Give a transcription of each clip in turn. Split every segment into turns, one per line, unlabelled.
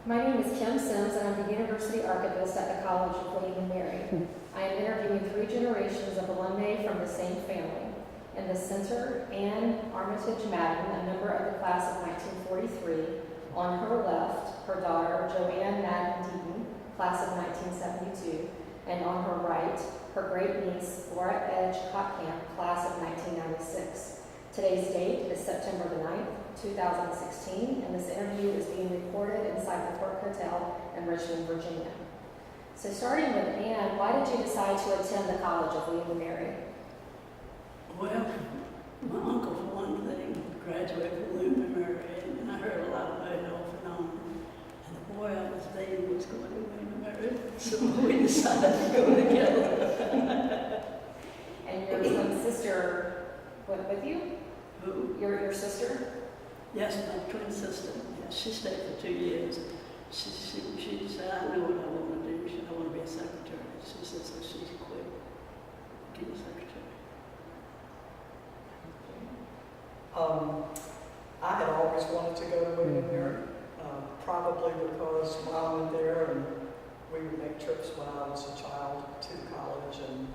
My name is Kim Sims, and I'm the University Archivist at the College of William and Mary. I am interviewing 3 generations of alumni from the same family. In the center, Anne Armitage Madden, a member of the class of 1943. On her left, her daughter, Joanne Madden Deaton, class of 1972. And on her right, her great-niece, Laura Edge Kottkamp, class of 1996. Today's date is September the 9th, 2016, and this interview is being recorded inside the Quirk Hotel in Richmond, Virginia. So starting with Anne, why did you decide to attend the College of William and Mary?
Well, my uncle, for one thing, graduated from William and Mary, and I heard a lot about it off and on. And the boy I was dating was going to William and Mary, so we decided to go together.
And your twin sister went with you?
Who?
Your sister?
Yes, my twin sister. Yeah, she stayed for 2 years. She said, I know what I want to do. I want to be a secretary. She said, so she quit being a secretary.
I had always wanted to go to William and Mary, probably because Mom went there and we would make trips when I was a child to college, and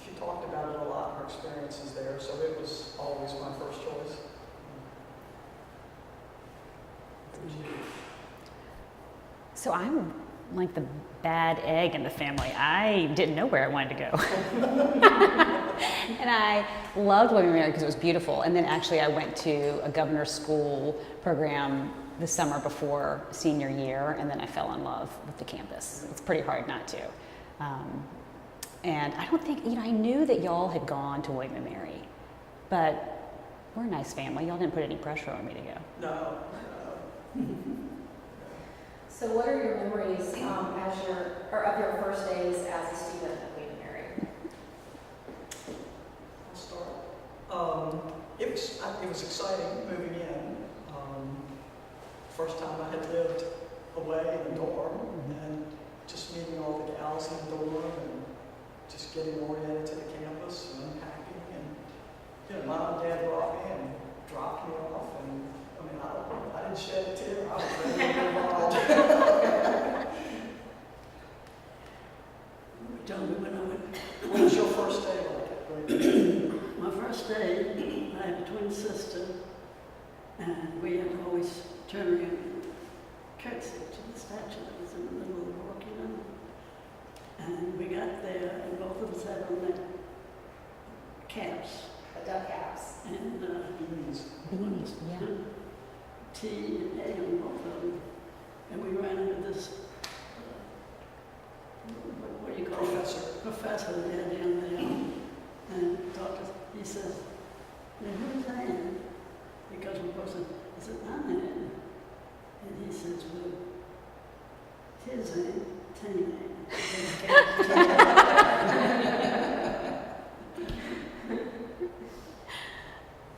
she talked about it a lot, her experiences there, so it was always my first choice.
So I'm like the bad egg in the family. I didn't know where I wanted to go. And I loved William and Mary because it was beautiful. And then actually I went to a governor's school program the summer before senior year, and then I fell in love with the campus. It's pretty hard not to. And I don't think, I knew that y'all had gone to William and Mary, but we're a nice family. Y'all didn't put any pressure on me to go.
No.
So what are your memories of your first days as a student at William and Mary?
I'll start. It was exciting moving in. First time I had lived away in the dorm, and just meeting all the gals in the dorm and just getting oriented to the campus and unpacking. And Mom and Dad brought me and dropped me off, and I didn't shed a tear. I was ready to move on.
Tell me when I went.
What was your first day like?
My first day, I had a twin sister, and we had to always turn around and curtsy to the statue that was in the middle of the walk, And we got there, and both of us had on their caps.
The duck caps.
And
Beans.
Beans, yeah.
T and A on both of them. And we ran into this, what do you call it? Professor there down there. And he says, now who's Anne? Because we're supposed to, I said, I'm Anne. And he says, well, his Anne, Tane Anne.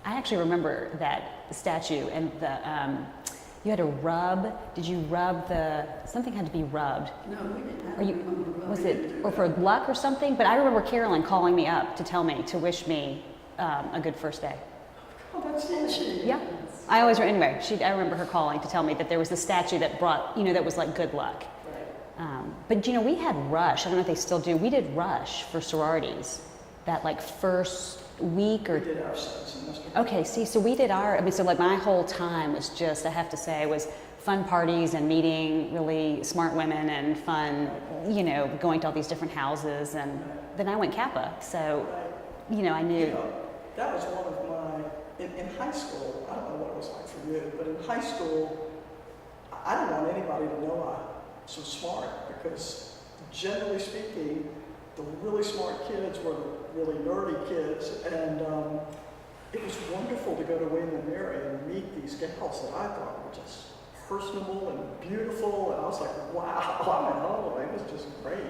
I actually remember that statue and you had to rub. Did you rub something had to be rubbed?
No, we didn't.
Or for luck or something? But I remember Carolyn calling me up to wish me a good first day.
Oh, that's interesting.
Yeah. I remember her calling to tell me that there was a statue that brought, that was like good luck. But we had Rush. I don't know if they still do. We did Rush for sororities that like first week or.
We did our semester.
Okay, so we did my whole time was just, I have to say, was fun parties and meeting really smart women and fun, going to all these different houses. And then I went Kappa, so, I knew.
That was one of my, in high school, I don't know what it was like for you, but in high school, I didn't want anybody to know I was so smart, because generally speaking, the really smart kids were the really nerdy kids, and it was wonderful to go to William and Mary and meet these gals that I thought were just personable and beautiful, and I was like, wow, I'm at home. It was just great.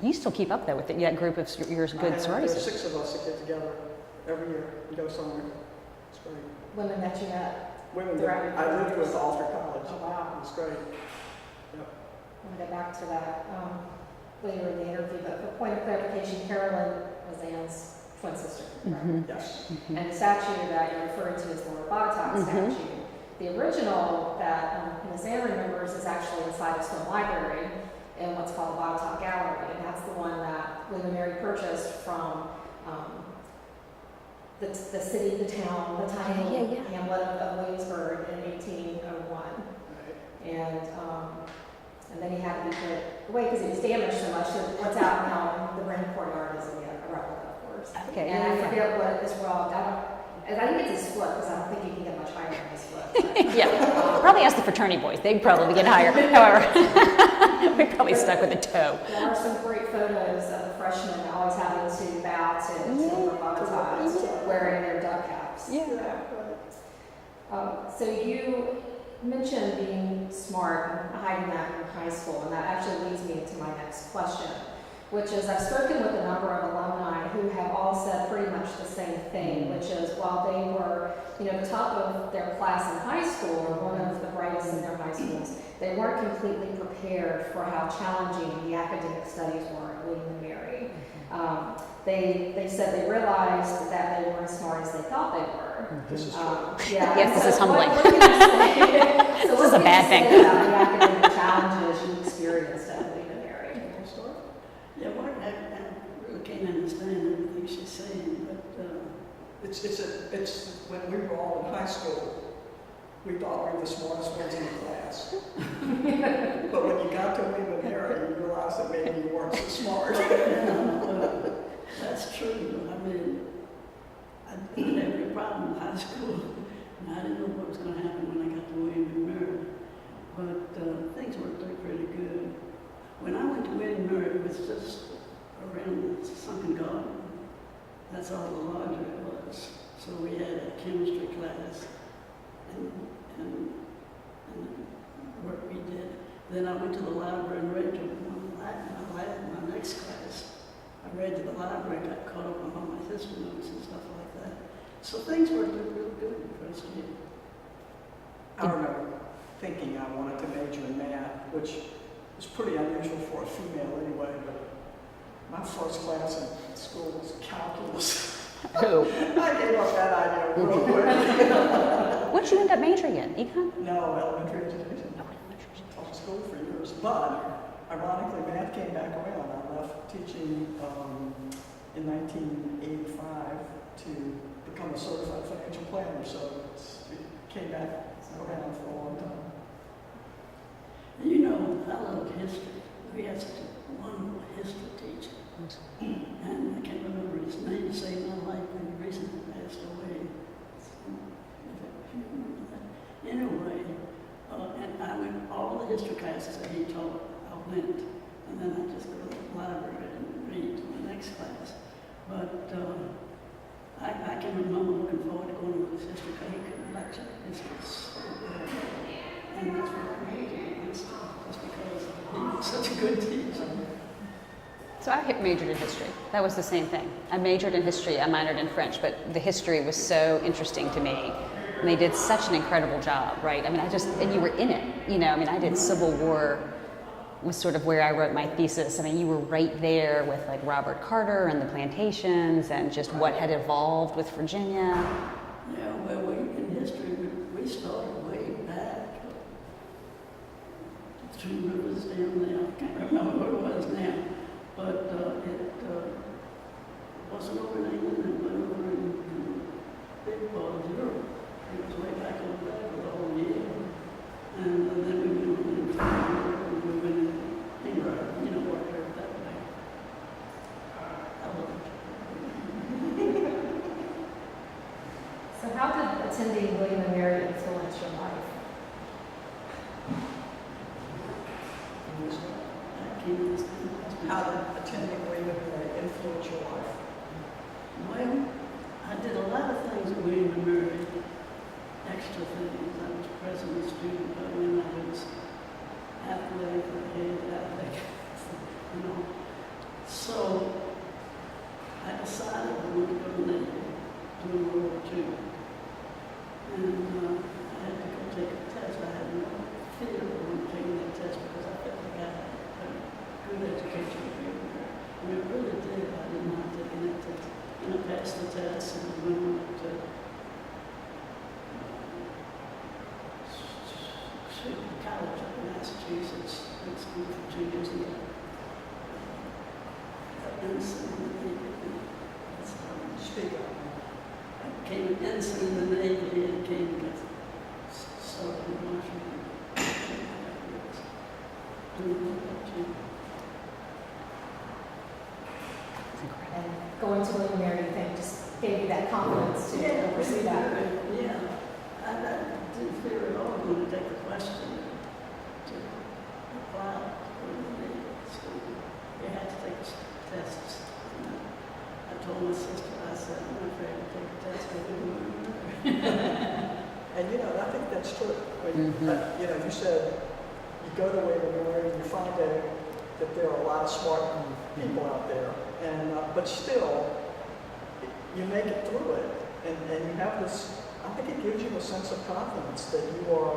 You still keep up though with that group of your good sororities.
There's 6 of us that get together every year and go somewhere. It's great.
Women that you met?
Women that I lived with all through college.
Oh, wow.
It was great. Yep.
I'm going to go back to that later in the interview, but for point of clarification, Carolyn was Anne's twin sister, right?
Mm-hmm.
Yes.
Mm-hmm.
And the statue that you're referring to is the Laura Edge Kottkamp statue. The original that Ms. Ann remembers is actually inside the Stone Library in what's called the Bottom Gallery, and that's the one that William and Mary purchased from the city, the town, the tiny hamlet of Williamsburg in 1801. And then he had to be put away because it was damaged so much that what's out now in the Grand Courtyard is a replica, of course.
Okay.
And I forget what is wrong. I think it's his foot because I don't think you can get much higher than his foot.
Yeah, probably ask the fraternity boys. They'd probably get higher. However, we probably stuck with a toe.
There are some great photos of the freshmen always having to bow to silver bow ties, wearing their duck caps.
Yeah.
So you mentioned being smart and hiding that in high school, and that actually leads me into my next question, which is I've spoken with a number of alumni who have all said pretty much the same thing, which is while they were, the top of their class in high school or one of the brightest in their high schools, they weren't completely prepared for how challenging the academic studies were at William and Mary. They said they realized that they weren't as smart as they thought they were.
This is true.
Yes, this is humbling.
What can you say?
This is a bad thing.
About the academic challenges you experienced at William and Mary.
Yeah, well, I really can't understand everything she's saying, but
It's when we were all in high school, we thought we were the smartest ones in the class. But when you got to William and Mary, you realized that maybe you weren't so smart.
that's true. I mean, I didn't have any problem in high school, and I didn't know what was going to happen when I got to William and Mary. But things worked out pretty good. When I went to William and Mary, it was just around the sunken garden. That's all the larger it was. So we had a chemistry class and work we did. Then I went to the library and read to my next class. I read to the library, got caught up on all my history notes and stuff like that. So things worked out really good in the first year.
I remember thinking I wanted to major in math, which was pretty unusual for a female anyway, but my first class in school was calculus.
Who?
I gave up that idea real quick.
What did you end up majoring in? Econ?
No, elementary education. Taught in school for years, but ironically, math came back around. I left teaching in 1985 to become a certified financial planner, so it came back around for a long time.
I love history. We had such a wonderful history teacher. And I can't remember his name to save my life when he recently passed away. If you remember that. Anyway, and I went all the history classes that he taught, I went. And then I just go to the library and read to the next class. But I can remember looking forward to going to this history class. He could lecture history so good. And that's what I hated history, just because he was such a good teacher.
So I majored in history. That was the same thing. I majored in history, I minored in French, but the history was so interesting to me. And they did such an incredible job, right? I mean, and you were in it, I did Civil War was sort of where I wrote my thesis. I mean, you were right there with like Robert Carter and the plantations and just what had evolved with Virginia.
Yeah, well, in history, we started way back. 2 rivers down there, I can't remember what it was now. But it wasn't over in England, it went over in big part of Europe. It was way back over there for the whole year. And then we went into Europe and we went in England, worked out that way. I loved it.
So how did attending William and Mary influence your life?
How did attending William and Mary influence your life?
Well, I did a lot of things at William and Mary, extra things. I was president student, but when I was athletic, So I decided I wanted to go to the Navy during World War II. And I had to go take a test. I had no fear of taking that test because I felt like I had a good education at William and Mary. And it really did. I did not take that test. And I passed the test and went on to speak up. I became an ensign in the Navy and came to serve in Washington.
And going to William & Mary, you think, just gave you that confidence to oversee that?
Yeah, I didn't fear at all going to take the question to apply for the school. You had to take tests. And I told my sister, I said, I'm not afraid to take a test. I didn't want to.
And I think that's true.
Mm-hmm.
You said you go to W&M and you find out that there are a lot of smart people out there, and but still, you make it through it, and you have this. I think it gives you a sense of confidence that you are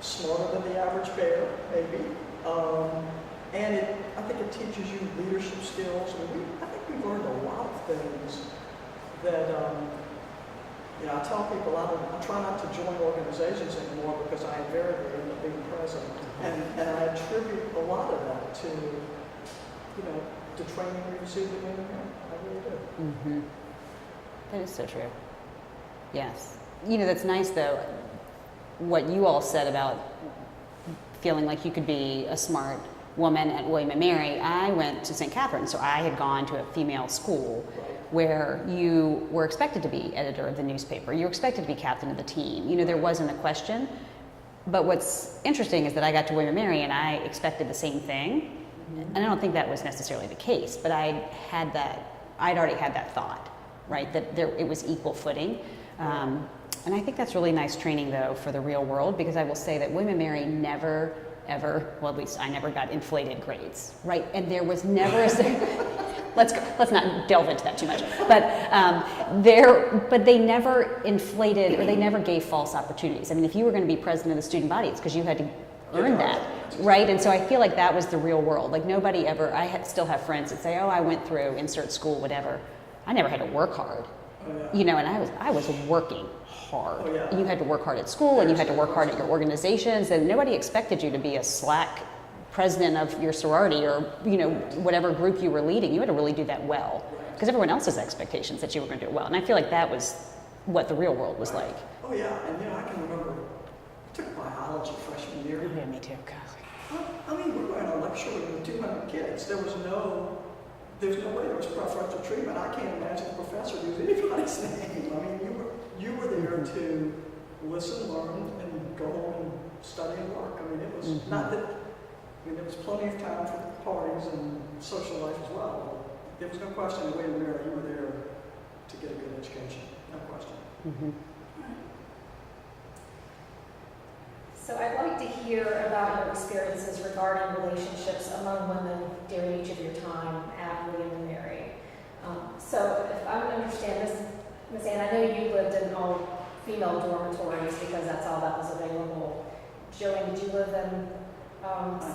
smarter than the average bear, maybe, and I think it teaches you leadership skills. I think we've learned a lot of things that. I tell people I try not to join organizations anymore because I invariably end up being president. And I attribute a lot of that to, the training we received at W&M. I really do.
Mm-hmm. That is so true. Yes. That's nice, though, what you all said about feeling like you could be a smart woman at William & Mary. I went to St. Catherine's, so I had gone to a female school where you were expected to be editor of the newspaper. You were expected to be captain of the team. There wasn't a question. But what's interesting is that I got to William & Mary and I expected the same thing. And I don't think that was necessarily the case, but I'd already had that thought, right? That it was equal footing. And I think that's really nice training, though, for the real world, because I will say that William & Mary never, ever, well, at least I never got inflated grades, right? And there was never a let's not delve into that too much. But they never inflated, or they never gave false opportunities. I mean, if you were going to be president of the student body, it's because you had to earn that, right? And so I feel like that was the real world. Like nobody ever. Still have friends that say, "Oh, I went through insert school, whatever." I never had to work hard, and I was working hard. You had to work hard at school, and you had to work hard at your organizations, and nobody expected you to be a slack president of your sorority or whatever group you were leading. You had to really do that well because everyone else has expectations that you were going to do it well, and I feel like that was what the real world was like.
Oh yeah, and I can remember I took biology freshman year.
Yeah, me too.
I mean, we were in a lecture room with 200 kids. There was no way there was preferential treatment. I can't imagine the professor used anybody's name. I mean, you were there to listen, learn, and go home and study and work. I mean, it was not that. There was plenty of time for parties and social life as well. There was no question that you were there to get a good education. No question.
Mm-hmm.
So I'd like to hear about your experiences regarding relationships among women during each of your time at William & Mary. So if I would understand this, Ms. Ann, I know you lived in all female dormitories because that's all that was available. Joanne, did you live in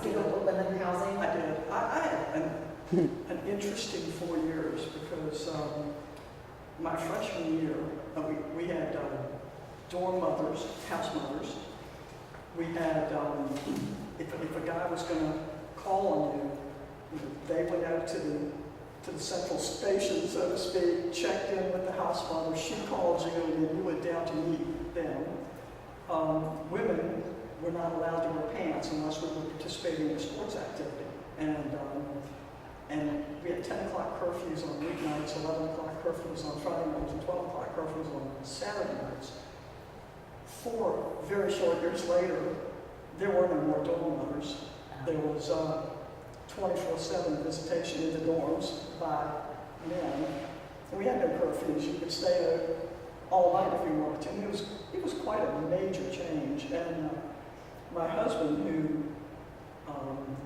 student women housing?
I did. I had an interesting 4 years because my freshman year, we had dorm mothers, house mothers. We had, if a guy was going to call on you, they went out to the central station, so to speak, checked in with the house mother, she called you, and then you went down to meet them. Women were not allowed to wear pants unless we were participating in a sports activity. And we had 10 o'clock curfews on weeknights, 11 o'clock curfews on Friday nights, and 12 o'clock curfews on Saturday nights. 4 very short years later, there were no more dorm mothers. There was 24/7 visitation in the dorms by men. And we had no curfews. You could stay there all night if you wanted to. And it was quite a major change. And my husband, who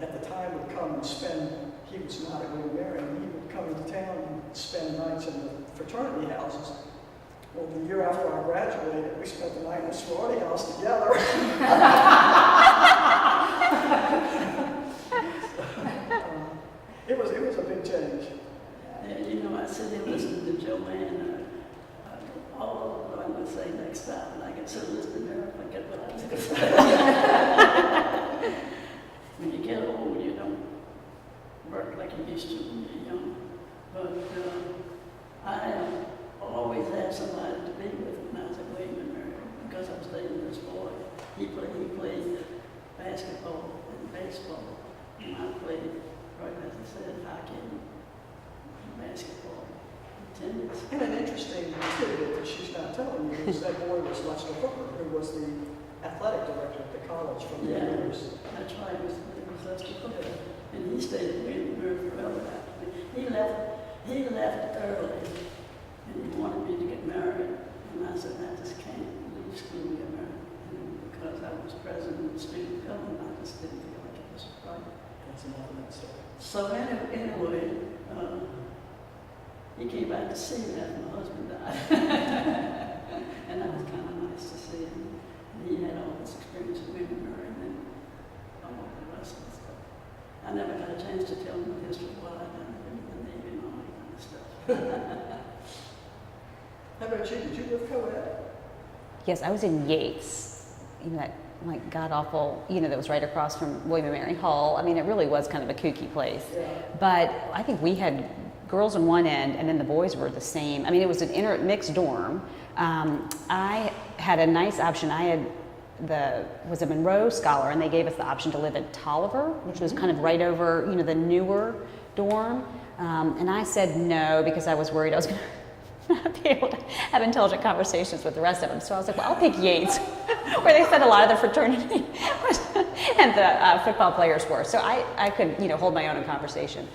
at the time would come and spend, he was not at William & Mary, and he would come into town and spend nights in the fraternity houses. Well, the year after I graduated, we spent the night in the sorority house together. It was a big change.
And I sit there listening to Joanne, all of what I'm going to say next time, and I can sit listening there and forget what I was going to say. When you get old, you don't work like you used to when you're young. But I He played basketball and baseball, and I played, right as I said, hockey, basketball, tennis.
And an interesting tidbit that she's not telling you is that boy was Lester Hooker, who was the athletic director at the college for many years.
That's right, it was Lester Hooker, and he stayed at Wayne forever after me. He left early, and he wanted me to get married, and I said, I just can't leave school and get married. And because I was president of the student government, I just didn't feel like it was right.
That's another good story.
So anyway, he came back to see me after my husband died. And that was kind of nice to see him. And he had all this experience of women marrying and all the rest of the stuff. I never got a chance to tell him the history of what I'd done in the Navy and all that kind of stuff.
How about you? Did you live co-ed?
Yes, I was in Yates, that like god awful, that was right across from William and Mary Hall. I mean, it really was kind of a kooky place.
Yeah.
But I think we had girls on one end, and then the boys were the same. I mean, it was an mixed dorm. I had a nice option. I was a Monroe scholar, and they gave us the option to live at Tolliver, which was kind of right over, the newer dorm. And I said no because I was worried I was going to not be able to have intelligent conversations with the rest of them. So I was like, well, I'll pick Yates, where they said a lot of the fraternity and the football players were. So I could, hold my own in conversation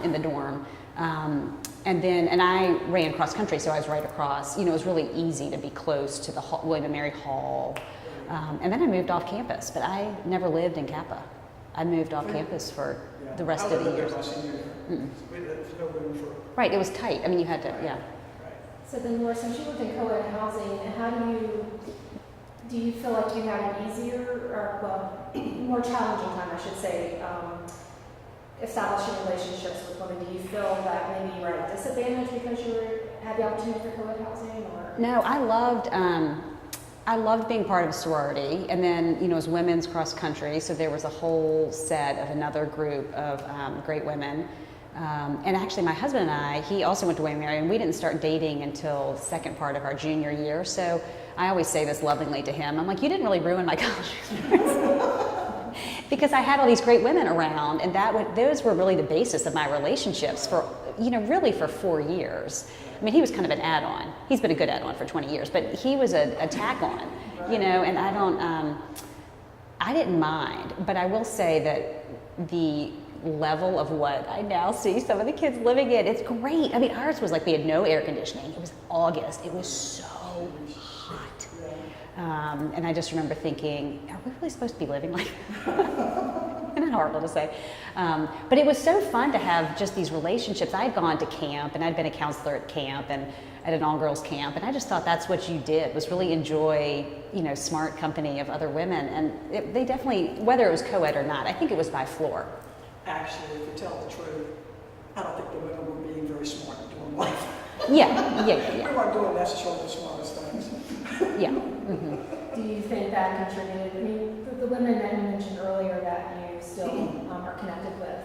in the dorm. And I ran cross country, so I was right across. It was really easy to be close to the William and Mary Hall. And then I moved off campus, but I never lived in Kappa. I moved off campus for the rest of the years. Right, it was tight. I mean, you had to, yeah.
So then, Laura, since you lived in co-ed housing, how do you feel like you had an easier, or more challenging time, I should say, establishing relationships with women? Do you feel that maybe you were at a disadvantage because you had the opportunity for co-ed housing, or?
No, I loved being part of a sorority, and then it was women's cross country, so there was a whole set of another group of great women. And actually, my husband and he also went to William and Mary, and we didn't start dating until the second part of our junior year. So I always say this lovingly to him. I'm like, you didn't really ruin my college experience. Because I had all these great women around, and those were really the basis of my relationships for, really for 4 years. I mean, he was kind of an add-on. He's been a good add-on for 20 years, but he was a tack-on, and I didn't mind. But I will say that the level of what I now see some of the kids living in, it's great. I mean, ours was like, we had no air conditioning. It was August. It was so hot. And I just remember thinking, are we really supposed to be living like that? Isn't that horrible to say? But it was so fun to have just these relationships. I had gone to camp, and I'd been a counselor at camp and at an all-girls camp, and I just thought that's what you did, was really enjoy, smart company of other women. And they definitely, whether it was co-ed or not, I think it was by floor.
Actually, if you tell the truth, I don't think the women were being very smart doing life.
Yeah.
We weren't doing necessarily the smartest things.
Yeah. Mm-hmm.
Do you think that contributed? I mean, the women that you mentioned earlier that you still are connected with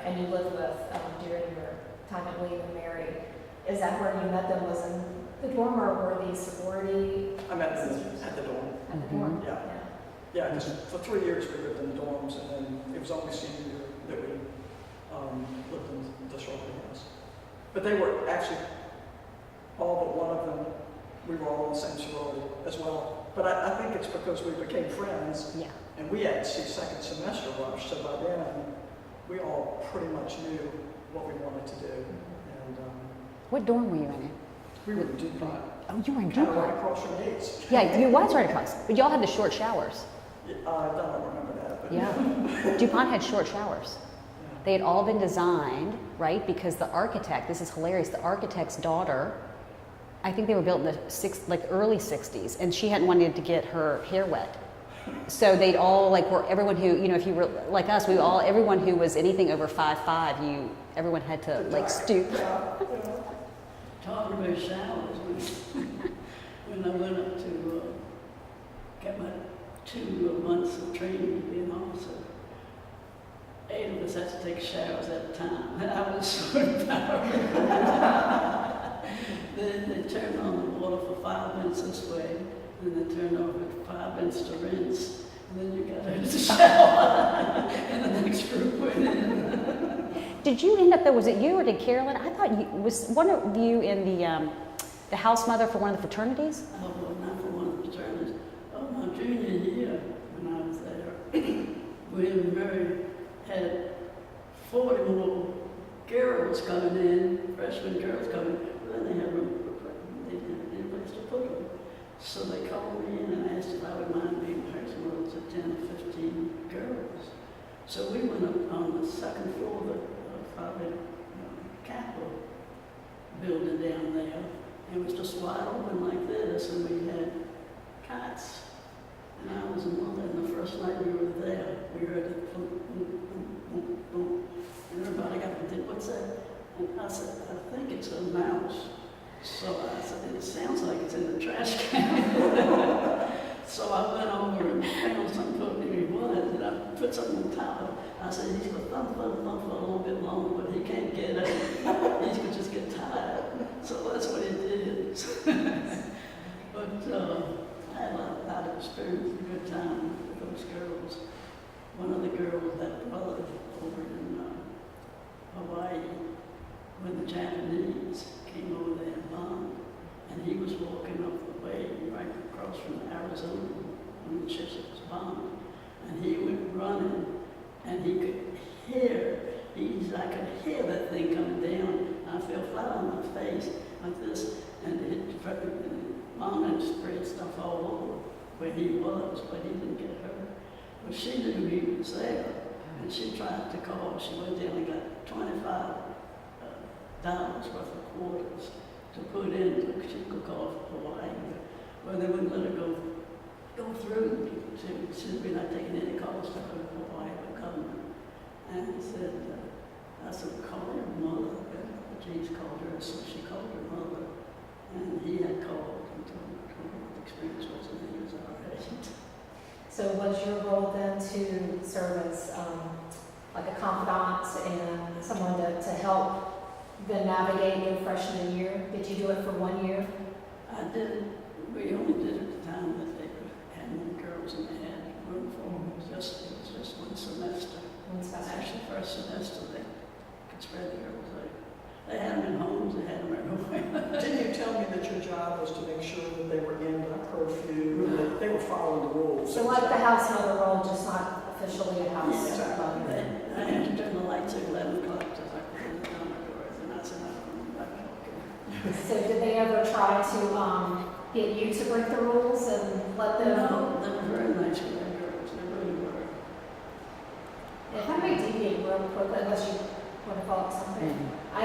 and you lived with during your time at William and Mary, is that where you met them? Was in the dorm, or were these sorority?
I met them at the dorm.
At the dorm.
Yeah. Yeah, because for 3 years we lived in the dorms, and then it was only senior year that we lived in the sorority house. But they were actually, all but one of them, we were all in the same sorority as well. But I think it's because we became friends, and we had second semester rush, so by then we all pretty much knew what we wanted to do. And
what dorm were you in?
we were in DuPont.
Oh, you were in
Kind of right
DuPont.
across from Yates.
Yeah, you was right across. But y'all had the short showers.
I don't remember that. But
Yeah. DuPont had short showers. They had all been designed, right? Because the architect, this is hilarious, the architect's daughter, I think they were built in the early 60s, and she hadn't wanted to get her hair wet. So they'd all, everyone who, if you were like us, everyone who was anything over 5'5", everyone had to, stoop.
Talking about showers, when I went up to get my 2 months of training to be an officer, 8 of us had to take showers at a time, and I was so embarrassed. Then they turned on the water for 5 minutes this way, and they turned off at 5 minutes to rinse, and then you got out of the shower, and the next group went in.
Did you end up though? Was it you or did Carolyn? I thought you was one of you in the house mother for one of the fraternities.
Oh, well, not for one of the fraternities. Oh, my junior year when I was there, William and Mary had 40 more girls coming in, freshman girls coming, but then they had room for they didn't have any place to put them. So they called me in and asked if I would mind being house mother to 10 or 15 girls. So we went up on the second floor of the Capitol building down there. It was just wide open like this, and we had cots. And I was a mother, and the first night we were there, we heard it boom, boom, boom, boom, boom. And everybody got to think, what's that? And I said, I think it's a mouse. So I said, it sounds like it's in the trash can. So I went over and found something, put me was, and I put something on top of it. I said, he's going to thump for a little bit longer, but he can't get it. He's going to just get tired. So that's what he did. But I had a lot of experience, a good time with those girls. One of the girls, that brother over in Hawaii, when the Japanese came over there and bombed, and he was walking up the way right across from Arizona when the ships was bombed, and he went running, and he could hear, I could hear that thing coming down. I fell flat on my face like this, and Mom had spread stuff all over where he was, but he didn't get hurt. But she knew he was there, and she tried to call. She went down and got $25 worth of quarters to put in. She could call Hawaii, but they wouldn't let her go through. She'd not taking any calls to her Hawaii government. And he said, I said, call your mother. James called her, so she called her mother. And he had called and told her what the experience was, and he was all right.
So was your role then to serve as like a confidant and someone to help them navigate their freshman year? Did you do it for 1 year?
I did it. We only did it the time that they had more girls than they had room for. It was just 1 semester. Actually, first semester they could spread the girls out. They had them in homes, they had them everywhere.
Didn't you tell me that your job was to make sure that they were in the curfew, and that they were following the rules?
So like the house mother role, just not officially a house mother.
I had to turn the lights at 11 o'clock to put it on my doors, and I said, I'm not okay.
So did they ever try to get you to break the rules and let them?
No, they were very nice with their girls. They really were.
If I may deviate real quickly, unless you want to follow up something. I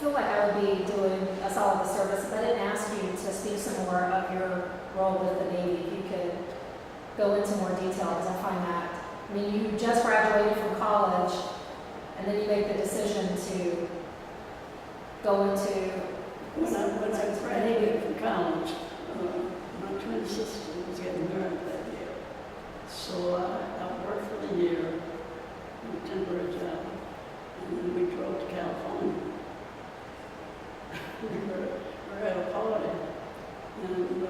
feel like I would be doing us all a disservice if I didn't ask you to speak some more of your role with the Navy. If you could go into more detail, because I find that, I mean, you just graduated from college, and then you make the decision to go into
When I graduated from college, my twin sister was getting married that year. So I worked for the year in a temporary job, and then we drove to California. we were at a party, and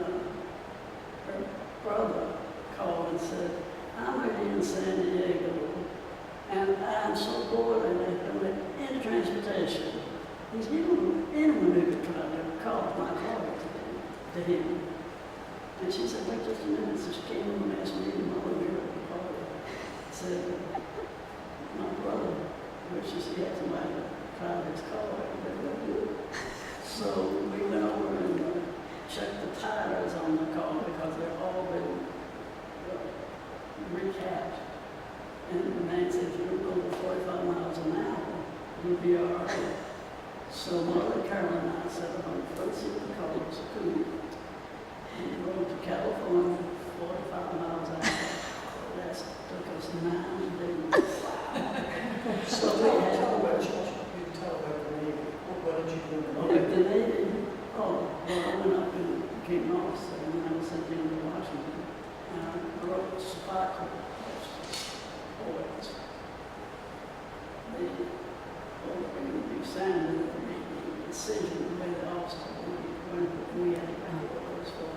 her brother called and said, I'm already in San Diego, and I'm so bored and I don't have any transportation. He said, anyone who could try to call my car to him. And she said, wait just a minute. So she came in and asked me to mother me at the party. Said, my brother wishes he had somebody to drive his car. So we went over and checked the tires on the car because they're all been recapped. And the man said, if you don't go 45 miles an hour, you'll be all right. So Mother Carolyn and I sat up on the front seat of the car, it was a coupe, and we rode to California, 45 miles an hour. That took us 9 days.
So tell about the Navy. What did you do?
With the Navy, well, I went up and became an officer, and then I was sent down to Washington. And I wrote supply courses, boys. We signed the decision the way the officer we had to write orders for.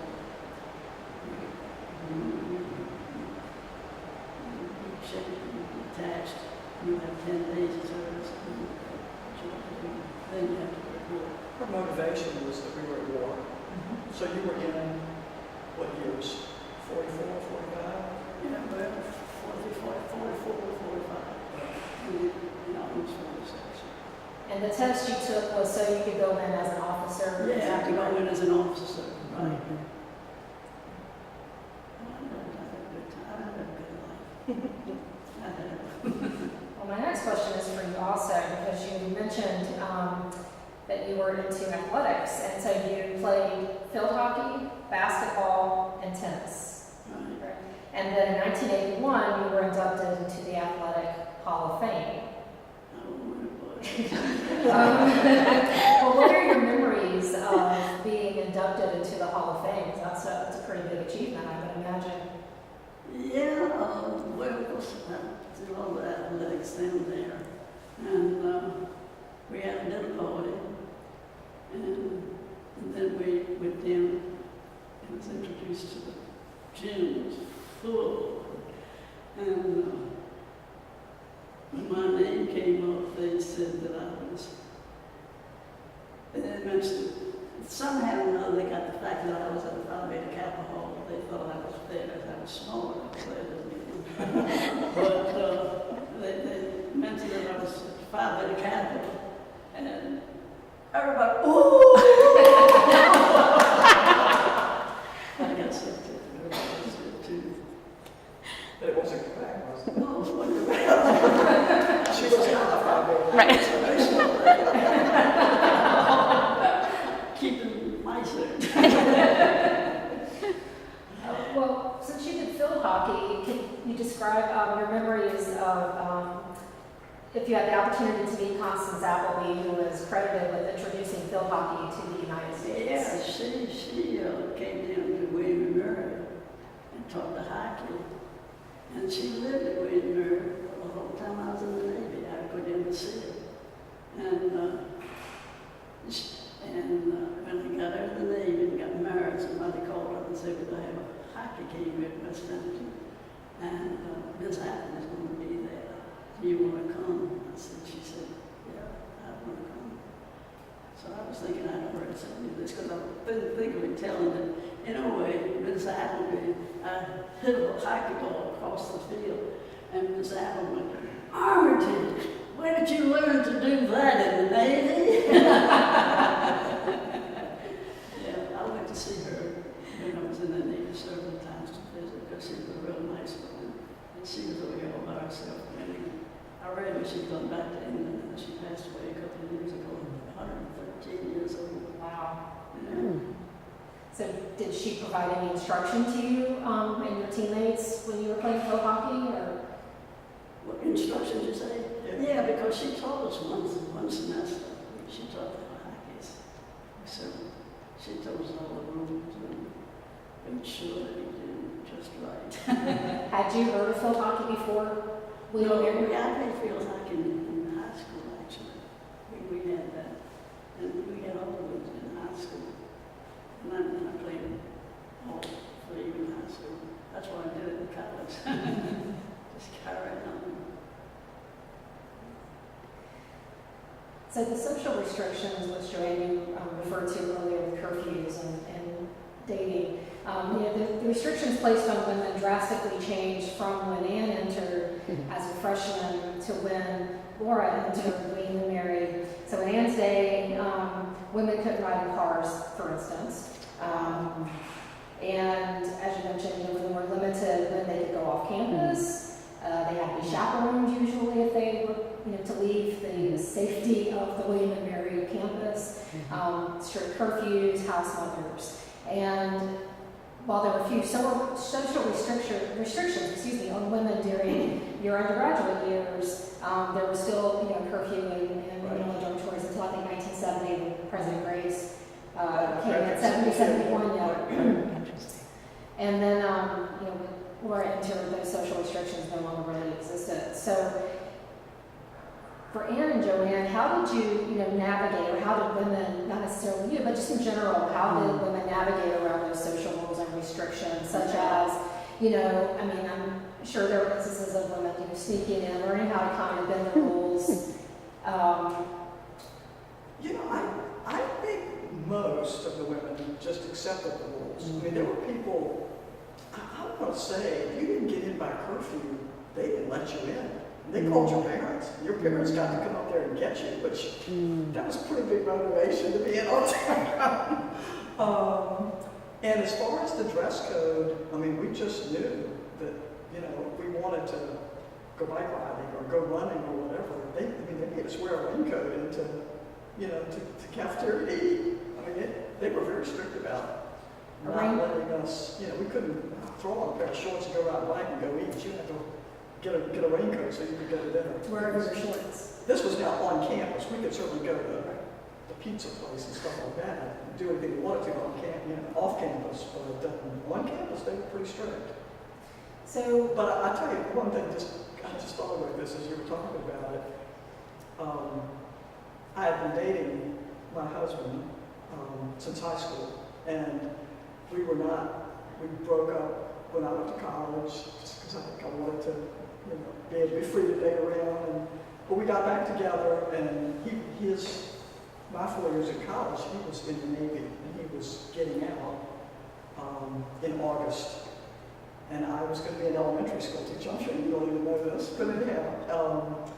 10 days of service. Then you have to report.
Her motivation was that we were at war. So you were in, what years? 44, 45?
Yeah, well, 44, 45. And almost 46.
And the test you took was so you could go in as an officer?
Yeah, I have to go in as an officer, right. I had a good life. I had.
Well, my next question is for you also, because you mentioned that you were into athletics, and so you played field hockey, basketball, and tennis.
Right.
And then in 1981, you were inducted into the Athletic Hall of Fame.
I don't know what it was.
Well, what are your memories of being inducted into the Hall of Fame? 'Cause that's a pretty big achievement, I would imagine.
Yeah, well, of course, I did all the athletics down there. And we had a dinner party. And then we went down and was introduced to the gym. It was full. And when my name came up, they said that I was, they mentioned, somehow or another they got the fact that I was at the Phi Beta Kappa Hall. They thought I was there because I was smaller. But they mentioned that I was at Phi Beta Kappa. And everybody, ooh! I got sick too. Everybody was sick too.
But it wasn't correct, was it?
No, it wasn't right.
She was not a five-year-old.
Right.
Keeping my suit.
Well, since you did field hockey, can you describe your memories of if you had the opportunity to meet Constance Appleby, who was credited with introducing field hockey to the United States?
Yeah, she came down to W&M and taught the hockey. And she lived at W&M the whole time I was in the Navy. I would go down to see her. And when I got out of the Navy and got married, somebody called up and said, "We're going to have a hockey game at West Hampton. And Miss Allen is going to be there. Do you want to come?" She said, "Yeah, I want to come." So I was thinking I'd heard something of this because I've been thinking of telling that, in a way, Miss Allen, I hit a hockey ball across the field, and Miss Allen went, "Armitage, where did you learn to do that in the Navy?" Yeah, I went to see her when I was in the Navy several times to visit because she was a real nice woman. And she was over here all by herself. I read when she'd gone back to England and she passed away a couple of years ago, 113 years old.
Wow.
Yeah.
So did she provide any instruction to you and your teammates when you were playing field hockey? Or?
What instructions you say? Yeah, because she taught us one semester. She taught the hockeys. So she told us all the rules and made sure that we did just right.
Had you heard of field hockey before?
I played field hockey in high school, actually. We had that. And we had all of those in high school. And then I played all three in high school. That's why I did it in college. Just carry on.
So the social restrictions, which Joanne you referred to earlier with curfews and dating, the restrictions placed on women drastically changed from when Anne entered as a freshman to when Laura entered being married. So in Anne's day, women couldn't ride in cars, for instance. And as you mentioned, women were limited when they could go off campus. They had to be chaperoned usually if they were, to leave the safety of the William and Mary campus. Strict curfews, house mothers, and while there were a few social restrictions, on women during your undergraduate years, there was still, curfew in women's dormitories until I think 1970 when President Grace came in 71. And then, Laura entered, those social restrictions no longer really existed. So, for Anne and Joanne, how did you, navigate, or how did women, not necessarily you, but just in general, how did women navigate around those social rules and restrictions, such as, I'm sure there were instances of women sneaking in, learning how to kind of bend the rules.
You know, I think most of the women just accepted the rules. I mean, there were people, I don't want to say, if you didn't get in by curfew, they didn't let you in. They called your parents. Your parents got to come up there and get you, which that was pretty big motivation to be in on time. And as far as the dress code, I mean, we just knew that, you know, if we wanted to go bike riding or go running or whatever, they made us wear a raincoat into, you know, to cafeteria to eat. I mean, they were very strict about not letting us, you know, we couldn't throw on a pair of shorts and go ride a bike and go eat. You had to get a raincoat so you could go to dinner.
Where were your shorts?
This was now on campus. We could certainly go to the pizza place and stuff like that and do anything we wanted to on campus, you know, off campus. But on campus, they were pretty strict.
So,
but I tell you one thing, I just thought about this as you were talking about it. I had been dating my husband since high school, and we broke up when I went to college just because I wanted to, you know, be able to be free to date around. But we got back together, and my 4 years in college, he was in the Navy, and he was getting out in August. And I was going to be an elementary school teacher. I'm sure you don't even know this, but anyhow.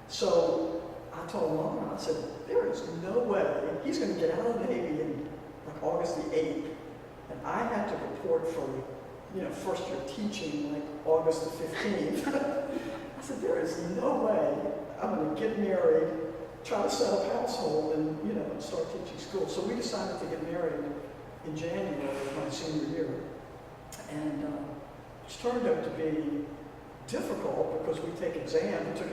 So I told Laura, I said, there is no way he's going to get out of the Navy in like August the 8th. And I had to report for, you know, first year teaching like August the 15th. I said, there is no way I'm going to get married, try to set up household, and, you know, start teaching school. So we decided to get married in January of my senior year. And it turned out to be difficult because we took exams like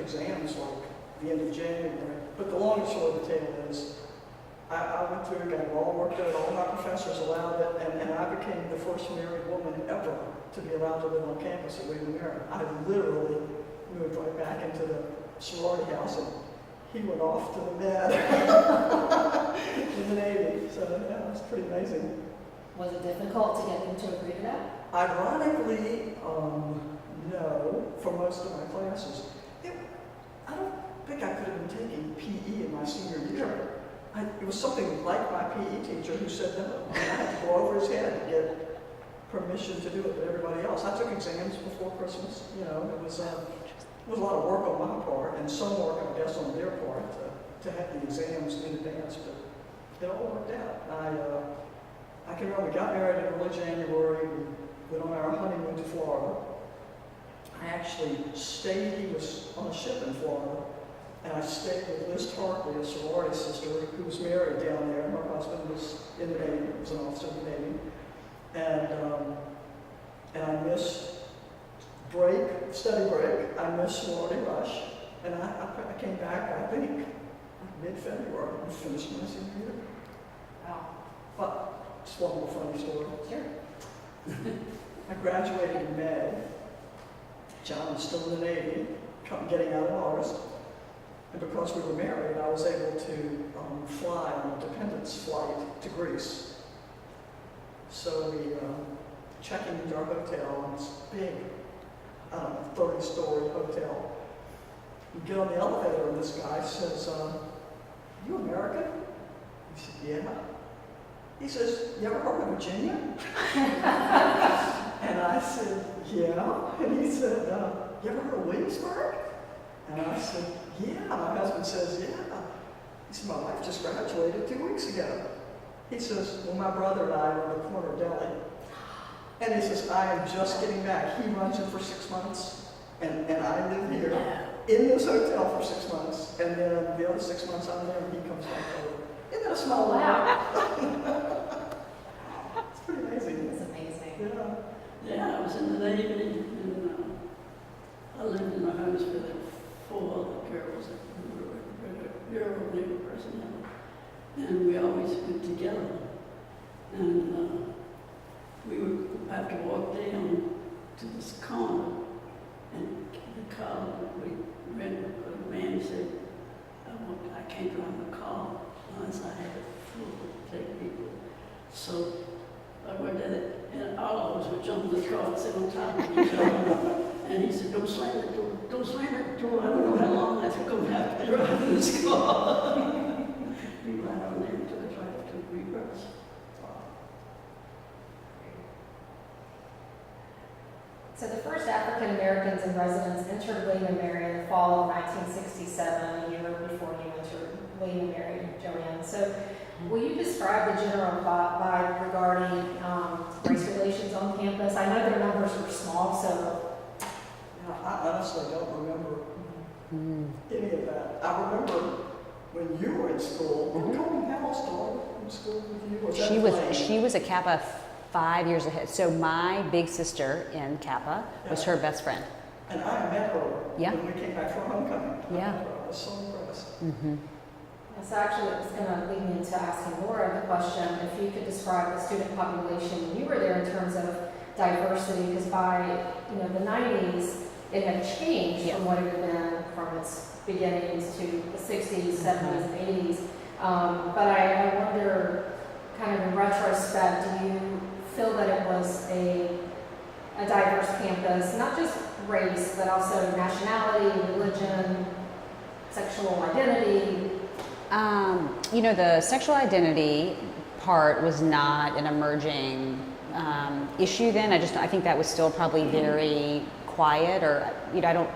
the end of January. But the long and short of the tale is, I went through and got it all worked out, all my professors allowed it, and I became the first married woman ever to be allowed to live on campus at W&M. I literally moved right back into the sorority house, and he went off to the med in the Navy. So yeah, it was pretty amazing.
was it difficult to get them to agree to that?
Ironically, no, for most of my classes. I don't think I could have been taking PE in my senior year. It was something like my PE teacher who said no. I had to go over his head to get permission to do it, but everybody else. I took exams before Christmas. You know, it was a lot of work on my part, and some work, I guess, on their part to have the exams in advance, but it all worked out. I can remember we got married in early January. We went on our honeymoon to Florida. I actually stayed, he was on a ship in Florida, and I stayed with Liz Tarpley, a sorority sister who was married down there. Her husband was in the Navy, was an officer in the Navy. And I missed study break, I missed sorority rush, and I came back, I think, mid-February and finished my senior year.
Wow.
But just one more funny story.
Sure.
I graduated in May. John was still in the Navy, getting out in August. And because we were married, I was able to fly on a dependence flight to Greece. So we checking into our hotel, and it's big, 30-story hotel. We get on the elevator, and this guy says, "You American?" He said, "Yeah." He says, "You ever heard of Virginia?" And I said, "Yeah." And he said, "You ever heard of Williamsburg?" And I said, "Yeah." My husband says, "Yeah." He said, "My wife just graduated 2 weeks ago." He says, "Well, my brother and I are in the corner deli." And he says, "I am just getting back." He runs it for 6 months, and I live here in this hotel for 6 months, and then the other 6 months I'm there, and he comes back over. Isn't that a small world?
Wow.
It's pretty amazing.
It's amazing.
Yeah.
Yeah, I was in the Navy, and I lived in a house with 4 other girls who were Bureau of Naval personnel, and we always went together. And we would have to walk down to this corner, and the car, we rented, a man said, I can't drive the car unless I have it full to take people. So I went at it, and all of us would jump in the car and sit on top of each other. And he said, don't slam that door, don't slam that door. I don't know how long I took him out to drive in this car. We ran on there and took us right up to the reverse.
So the first African Americans and residents entered William and Mary in the fall of 1967, a year before you entered William and Mary, Joanne. So will you describe the general vibe regarding race relations on campus? I know their numbers were small, so.
I honestly don't remember any of that. I remember when you were in school, did Colin Powell's daughter in school with you? Was that
She was a Kappa 5 years ahead. So my big sister in Kappa was her best friend.
And I met her
Yeah.
when we came back from homecoming.
Yeah.
I was so impressed.
So actually, it was going to lead me into asking Laura the question, if you could describe the student population when you were there in terms of diversity, because by the 90s, it had changed from what it had been from its beginnings to the 60s, 70s, and 80s. But I wonder, kind of in retrospect, do you feel that it was a diverse campus, not just race, but also nationality, religion, sexual identity?
The sexual identity part was not an emerging issue then. I think that was still probably very quiet, or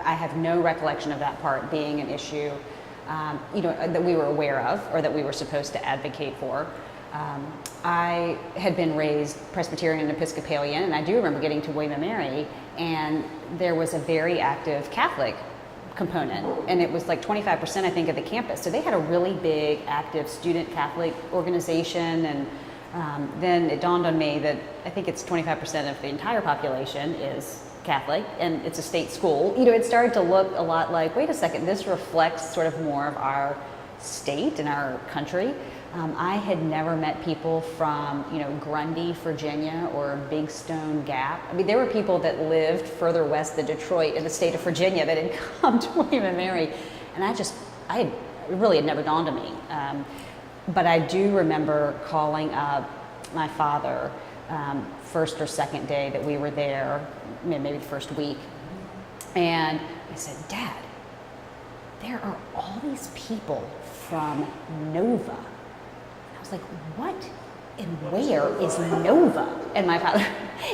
I have no recollection of that part being an issue, that we were aware of or that we were supposed to advocate for. I had been raised Presbyterian and Episcopalian, and I do remember getting to William and Mary, and there was a very active Catholic component, and it was like 25%, I think, of the campus. So they had a really big, active student Catholic organization, and then it dawned on me that I think it's 25% of the entire population is Catholic, and it's a state school. It started to look a lot like, wait a second, this reflects sort of more of our state and our country. I had never met people from, Grundy, Virginia, or Big Stone Gap. I mean, there were people that lived further west than Detroit in the state of Virginia that had come to William and Mary, and it really had never dawned on me. But I do remember calling up my father first or second day that we were there, maybe the first week, and I said, Dad, there are all these people from Nova. I was like, what and where is Nova? And my father,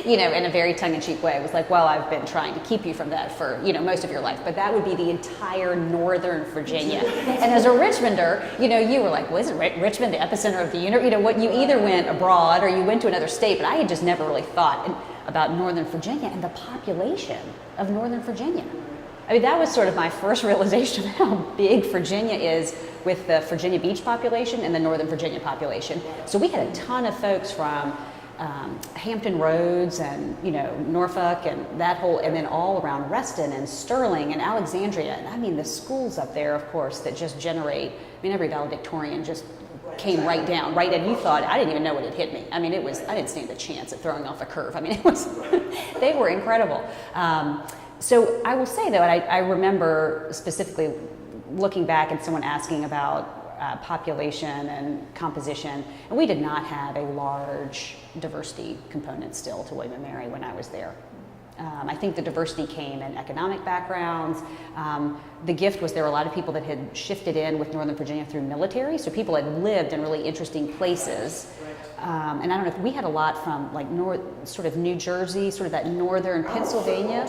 in a very tongue-in-cheek way, was like, well, I've been trying to keep you from that for, most of your life, but that would be the entire northern Virginia. And as a Richmonder, you were like, well, isn't Richmond the epicenter of the universe? What, you either went abroad or you went to another state, but I had just never really thought about northern Virginia and the population of northern Virginia. I mean, that was sort of my first realization of how big Virginia is with the Virginia Beach population and the Northern Virginia population. So we had a ton of folks from Hampton Roads and, Norfolk and that whole, and then all around Reston and Sterling and Alexandria. And I mean, the schools up there, of course, that just generate, every valedictorian just came right down, right? And you thought, I didn't even know what had hit me. I mean, I didn't stand a chance at throwing off a curve. I mean, it was, they were incredible. So I will say, though, I remember specifically looking back and someone asking about population and composition, and we did not have a large diversity component still to William and Mary when I was there. I think the diversity came in economic backgrounds. The gift was there were a lot of people that had shifted in with Northern Virginia through military, so people had lived in really interesting places. And I don't know if we had a lot from like sort of New Jersey, sort of that northern Pennsylvania.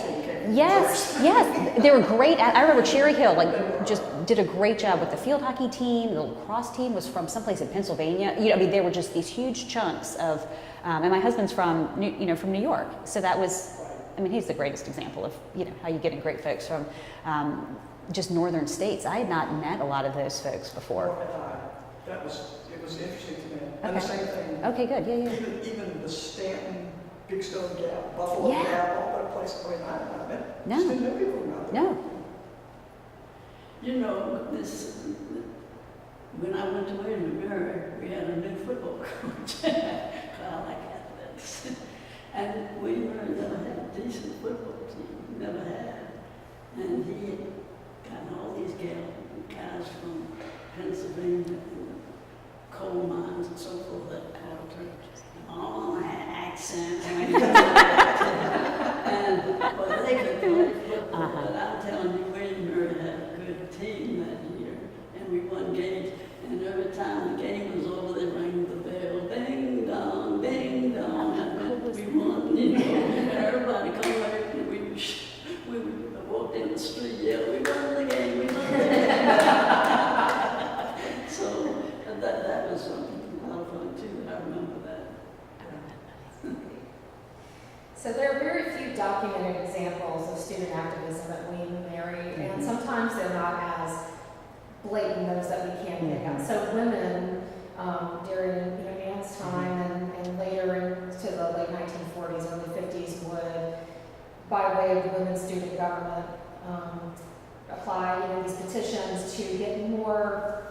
Yes, they were great. I remember Cherry Hill just did a great job with the field hockey team. The lacrosse team was from someplace in Pennsylvania. There were just these huge chunks of, and my husband's from New York, so that was. He's the greatest example of, how you get in great folks from just northern states. I had not met a lot of those folks before.
It was interesting to me. And the same thing.
Okay, good. Yeah.
Even the Stanton, Big Stone Gap, Buffalo Gap, all that place. I met.
No.
Just didn't know people about
No.
When I went to William and Mary, we had a new football coach. I like athletics. And William and Mary never had a decent football team. Never had. And he had gotten all these guys from Pennsylvania and coal mines and so forth that all had accents. And they could play.
So there are very few documented examples of student activism at W&M Alumnae, and sometimes they're not as blatant those that we can pick up. So women during Anne's time and later into the late 1940s, early 50s would, by way of women's student government, apply these petitions to get more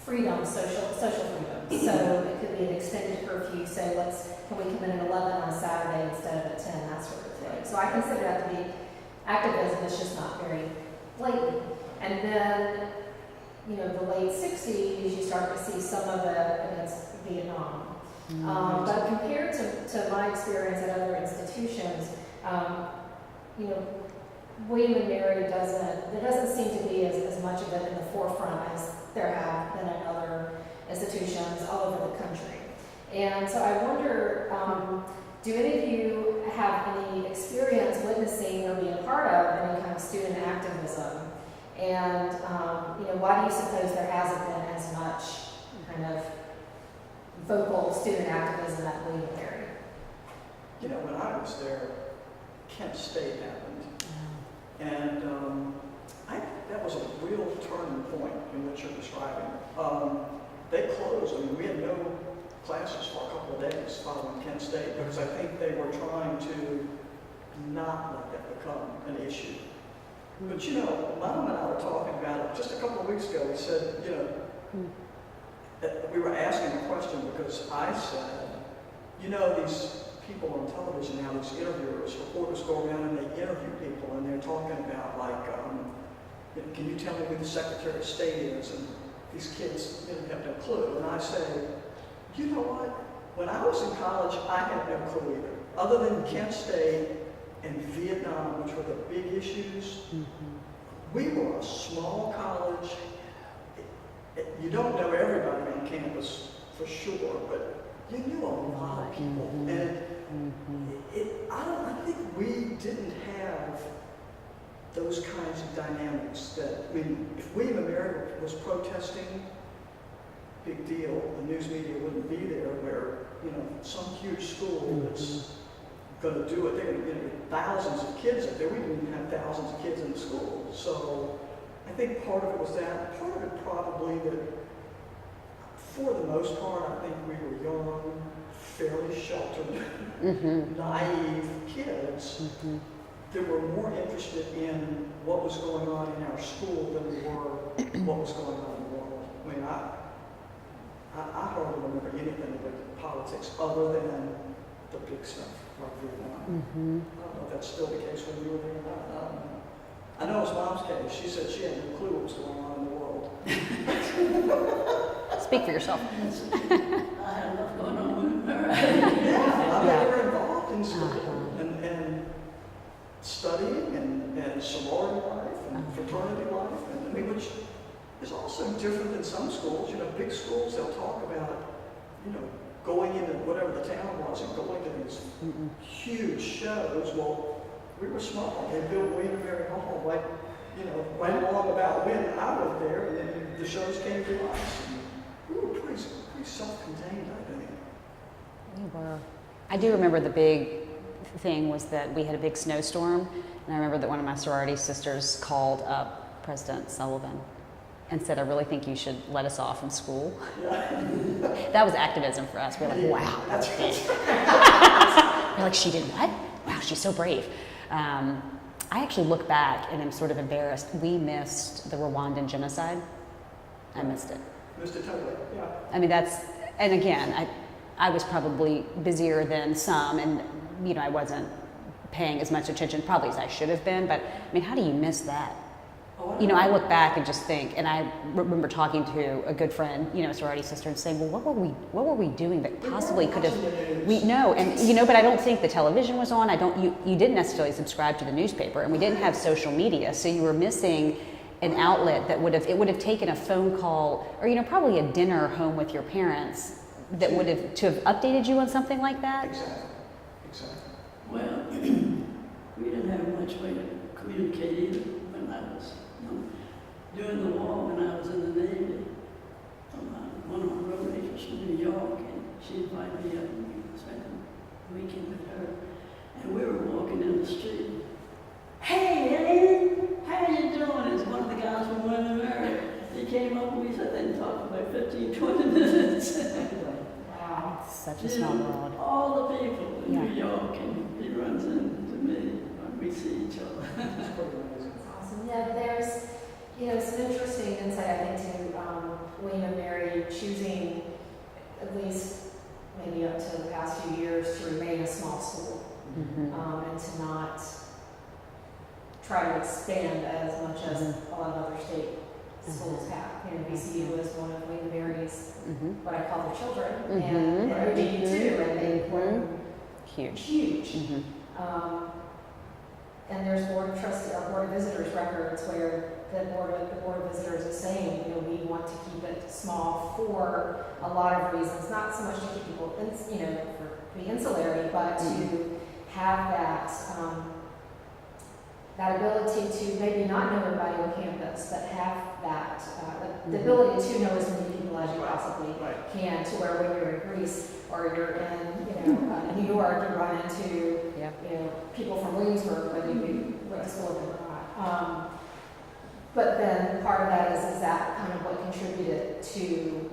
freedom, social freedom. So it could be an extended curfew, say can we come in at 11 on a Saturday instead of at 10, that sort of thing. So I consider that to be activism. It's just not very blatant. And then, the late 60s, you start to see some of it against Vietnam. But compared to my experience at other institutions, William and Mary there doesn't seem to be as much of it in the forefront as there have been at other institutions all over the country. And so I wonder, do any of you have any experience witnessing or being a part of any kind of student activism? And, why do you suppose there hasn't been as much kind of vocal student activism at William and Mary?
When I was there, Kent State happened. And I think that was a real turning point in what you're describing. They closed. We had no classes for a couple of days following Kent State because I think they were trying to not let that become an issue. But Mom and I were talking about it just a couple of weeks ago. We said, that we were asking a question because I said, these people on television now, these reporters go around and they interview people and they're talking about can you tell me who the Secretary of State is? And these kids have no clue. And I say, you know what? When I was in college, I had no clue either. Other than Kent State and Vietnam, which were the big issues, we were a small college. You don't know everybody on campus for sure, but you knew a lot of people. And I think we didn't have those kinds of dynamics that, if William and Mary was protesting, big deal, the news media wouldn't be there where, some huge school that's going to do it, they're going to get thousands of kids up there. We didn't even have thousands of kids in the school. So I think part of it was that. Part of it probably that, for the most part, I think we were young, fairly sheltered, naive kids that were more interested in what was going on in our school than we were what was going on in the world. I hardly remember anything about politics other than the big stuff like Vietnam. I don't know if that's still the case when you were there or not. I don't know. I know it was Mom's case. She said she had no clue what was going on in the world.
Speak for yourself.
I had enough going on with her.
They were involved in school and studying and sorority life and fraternity life, which is also different than some schools. Big schools, they'll talk about, going into whatever the town was and going to these huge shows. Well, we were small. They built William and Mary Hall right along about when I was there, and then the shows came to us. And we were pretty self-contained, I think.
We were. I do remember the big thing was that we had a big snowstorm, and I remember that one of my sorority sisters called up President Sullivan and said, I really think you should let us off from school. That was activism for us. We were like, wow, that's big. We're like, she did what? Wow, she's so brave. I actually look back and I'm sort of embarrassed. We missed the Rwandan genocide. I missed it.
Missed it totally, yeah.
And again, I was probably busier than some, and I wasn't paying as much attention probably as I should have been, but how do you miss that? I look back and just think, and I remember talking to a good friend, a sorority sister, and saying, well, what were we doing that possibly could have, but I don't think the television was on. You didn't necessarily subscribe to the newspaper, and we didn't have social media, so you were missing an outlet that would have taken a phone call, or probably a dinner home with your parents that would have updated you on something like that.
Exactly.
Well, we didn't have much way to communicate either when I was doing the war when I was in the Navy. One of my roommates was from New York, and she invited me up and we spent a weekend with her. And we were walking in the street. Hey, Ellen, how you doing? It's one of the guys from W&M Alumnae. He came up and we sat there and talked for about 15, 20 minutes.
Wow.
It's such a small world.
All the people in
Yeah.
New York, and he runs into me when we see each other.
It's pretty amazing.
That's awesome. Yeah, there's, some interesting insight, I think, to William and Mary choosing, at least maybe up to the past few years, to remain a small school and to not try to expand as much as a lot of other state schools have. VCU was one of William and Mary's, what I call their children, and ODU too, and they were
Huge.
huge. And there's board of trustees, or board of visitors records where the board of visitors is saying, we want to keep it small for a lot of reasons, not so much to keep people, for be insulary, but to have that ability to maybe not know everybody on campus, but have that the ability to know as many people as you possibly can, to where when you're in Greece or you're in New York, you run into people from Williamsburg, whether you went to school with them or not. But then part of that is that kind of what contributed to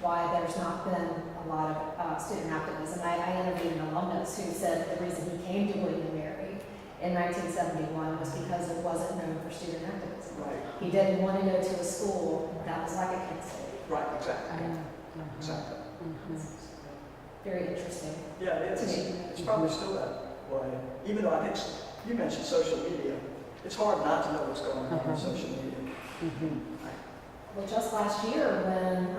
why there's not been a lot of student activism. I interviewed an alumnus who said the reason he came to William and Mary in 1971 was because it wasn't known for student activism.
Right.
He didn't want to go to a school that was like a Kent State.
Right, exactly. Exactly.
Very interesting.
Yeah, it
To
is.
me.
It's probably still that way. Even though I think you mentioned social media, it's hard not to know what's going on on social media.
Well, just last year when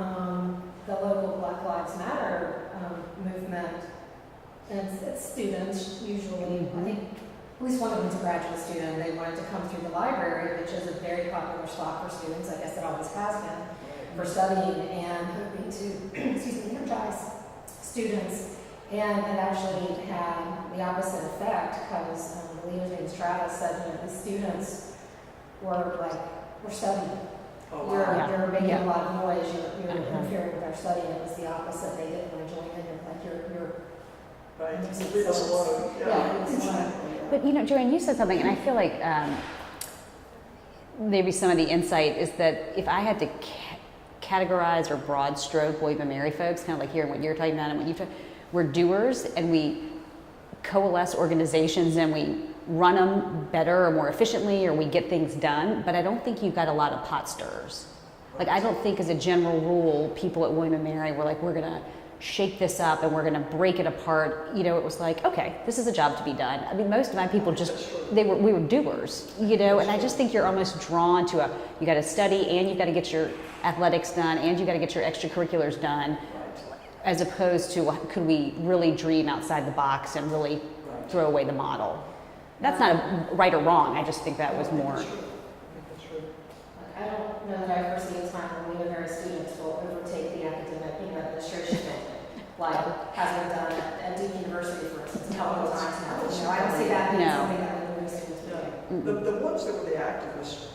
the local Black Lives Matter movement, and it's students usually, I think at least one of them is a graduate student, they wanted to come through the library, which is a very popular spot for students, I guess it always has been, for studying and hoping to, energize students. And it actually had the opposite effect because the leader's name is Travis said, the students were studying.
Oh, wow.
You're making a lot of noise, you're interfering with our study, and it was the opposite. They didn't want to join in, and you're
Right. Leave us alone.
Yeah, leave us alone.
But Joanne, you said something, and I feel like maybe some of the insight is that if I had to categorize or broad stroke William and Mary folks, kind of like hearing what you're talking about and what you've talked, we're doers and we coalesce organizations and we run them better or more efficiently, or we get things done, but I don't think you've got a lot of pot stirrers. Like, I don't think as a general rule, people at William and Mary were like, we're gonna shake this up and we're gonna break it apart. It was like, okay, this is a job to be done. I mean, most of my people we were doers, and I just think you're almost drawn to you gotta study and you gotta get your athletics done and you gotta get your extracurriculars done, as opposed to could we really dream outside the box and really throw away the model. That's not a right or wrong. I just think that was more.
I don't know that I foresee a time when William and Mary students will overtake the academic administration like has been done at Duke University, for instance, a couple of times now. I don't see that being something that William and Mary students will do.
The ones that were the activists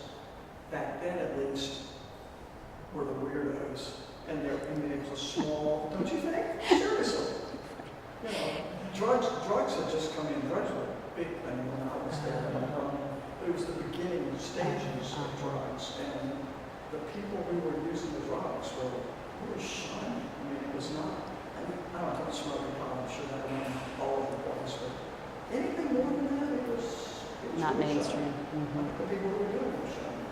back then, at least, were the weirdos. And it was a small, don't you think? Seriously. Drugs had just come in. Drugs were a big thing when I was there. It was the beginning stages of drugs, and the people who were using the drugs were shining. I mean, it was not, I don't smoke pot, I'm sure that went all over the place, but anything more than that, it was
Not
really
mainstream.
shining. The people who were doing it were shining.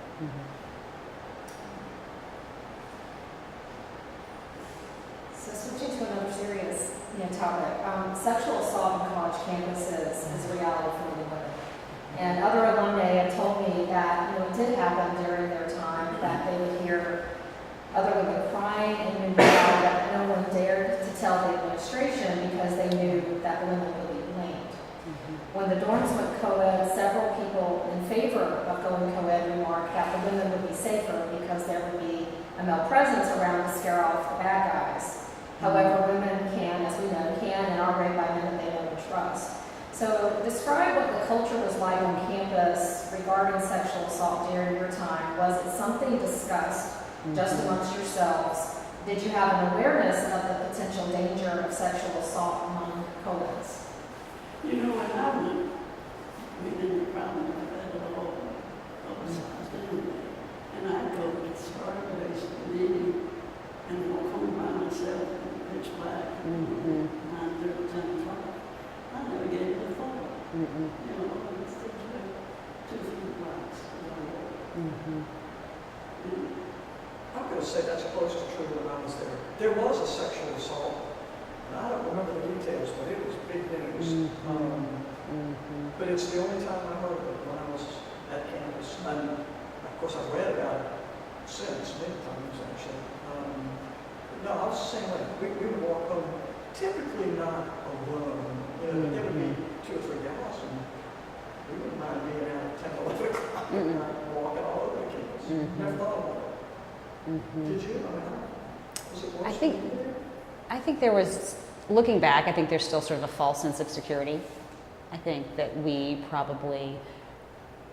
So switching to another serious topic, sexual assault on college campuses is a reality for many women. And other alumni have told me that it did happen during their time, that they would hear other women crying and even that no one dared to tell the administration because they knew that the women would be blamed. When the dorms went co-ed, several people in favor of going co-ed remarked that the women would be safer because there would be a male presence around to scare off the bad guys. However, women can, as we know, and are raped by men that they know and trust. So describe what the culture was like on campus regarding sexual assault during your time. Was it something discussed just amongst yourselves? Did you have an awareness of the potential danger of sexual assault among co-eds?
When I You know, and it's just like 2 feet blocks.
Mm-hmm.
I'm going to say that's close to true when I was there. There was a sexual assault, and I don't remember the details, but it was big news. But it's the only time I heard of it when I was at campus. And of course, I've read about it since, many times actually. No, I was the same way. We would walk home, typically not alone. You know, there would be 2 or 3 gals, and we wouldn't mind being out at 10, 11 o'clock at night, walking all over the campus. Never thought about it. Did you? I mean, was it worse
I think-
for you there?
I think there was, looking back, I think there's still sort of a false sense of security. I think that we probably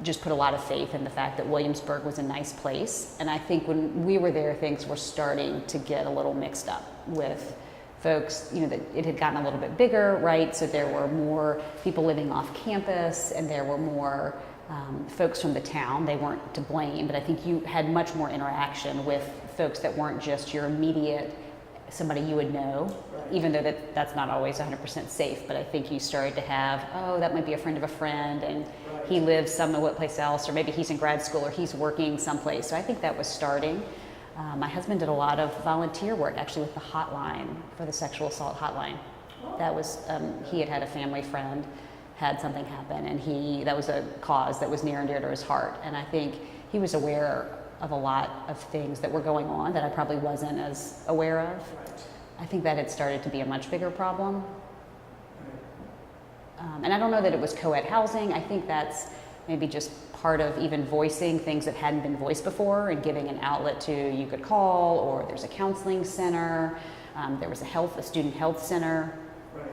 just put a lot of faith in the fact that Williamsburg was a nice place. And I think when we were there, things were starting to get a little mixed up with folks, you know, that it had gotten a little bit bigger, right? So there were more people living off campus, and there were more folks from the town. They weren't to blame, but I think you had much more interaction with folks that weren't just your immediate, somebody you would know,
Right.
even though that's not always 100% safe. But I think you started to have, oh, that might be a friend of a friend, and
Right.
he lives someplace else, or maybe he's in grad school, or he's working someplace. So I think that was starting. My husband did a lot of volunteer work, actually, with the hotline, for the sexual assault hotline. That was, he had a family friend, had something happen, and that was a cause that was near and dear to his heart. And I think he was aware of a lot of things that were going on that I probably wasn't as aware of.
Right.
I think that had started to be a much bigger problem.
Right.
And I don't know that it was co-ed housing. I think that's maybe just part of even voicing things that hadn't been voiced before and giving an outlet to, you could call, or there's a counseling center, there was a student health center.
Right.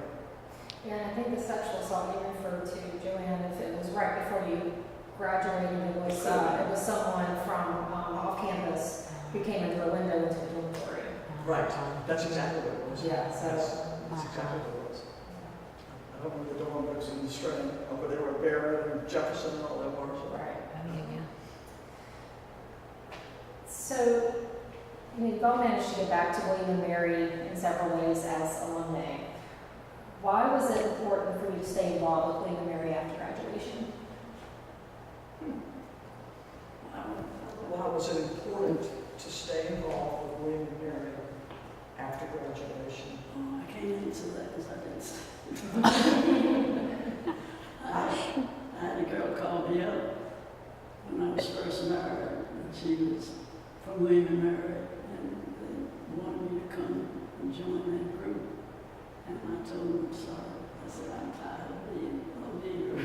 Yeah, and I think the sexual assault you referred to, Joanne, if it was right before you graduated, it was someone from off campus who came into a window into the dormitory.
Right. That's exactly what it was.
Yeah, so-
That's exactly what it was. I don't know the dorm rooms in the Strand, but they were Barrett and Jefferson and all that were. So.
Right.
Yeah.
So, you've all managed to get back to William and Mary in several ways as alumni. Why was it important for you to stay involved with William and Mary after graduation?
Why was it important to stay involved with William and Mary after graduation?
Oh, I can't answer that because I didn't stay. I had a girl call me up when I was first married, and she was from William and Mary, and they wanted me to come and join that group. And I told them, I'm sorry. I said, I'm tired of being a leader.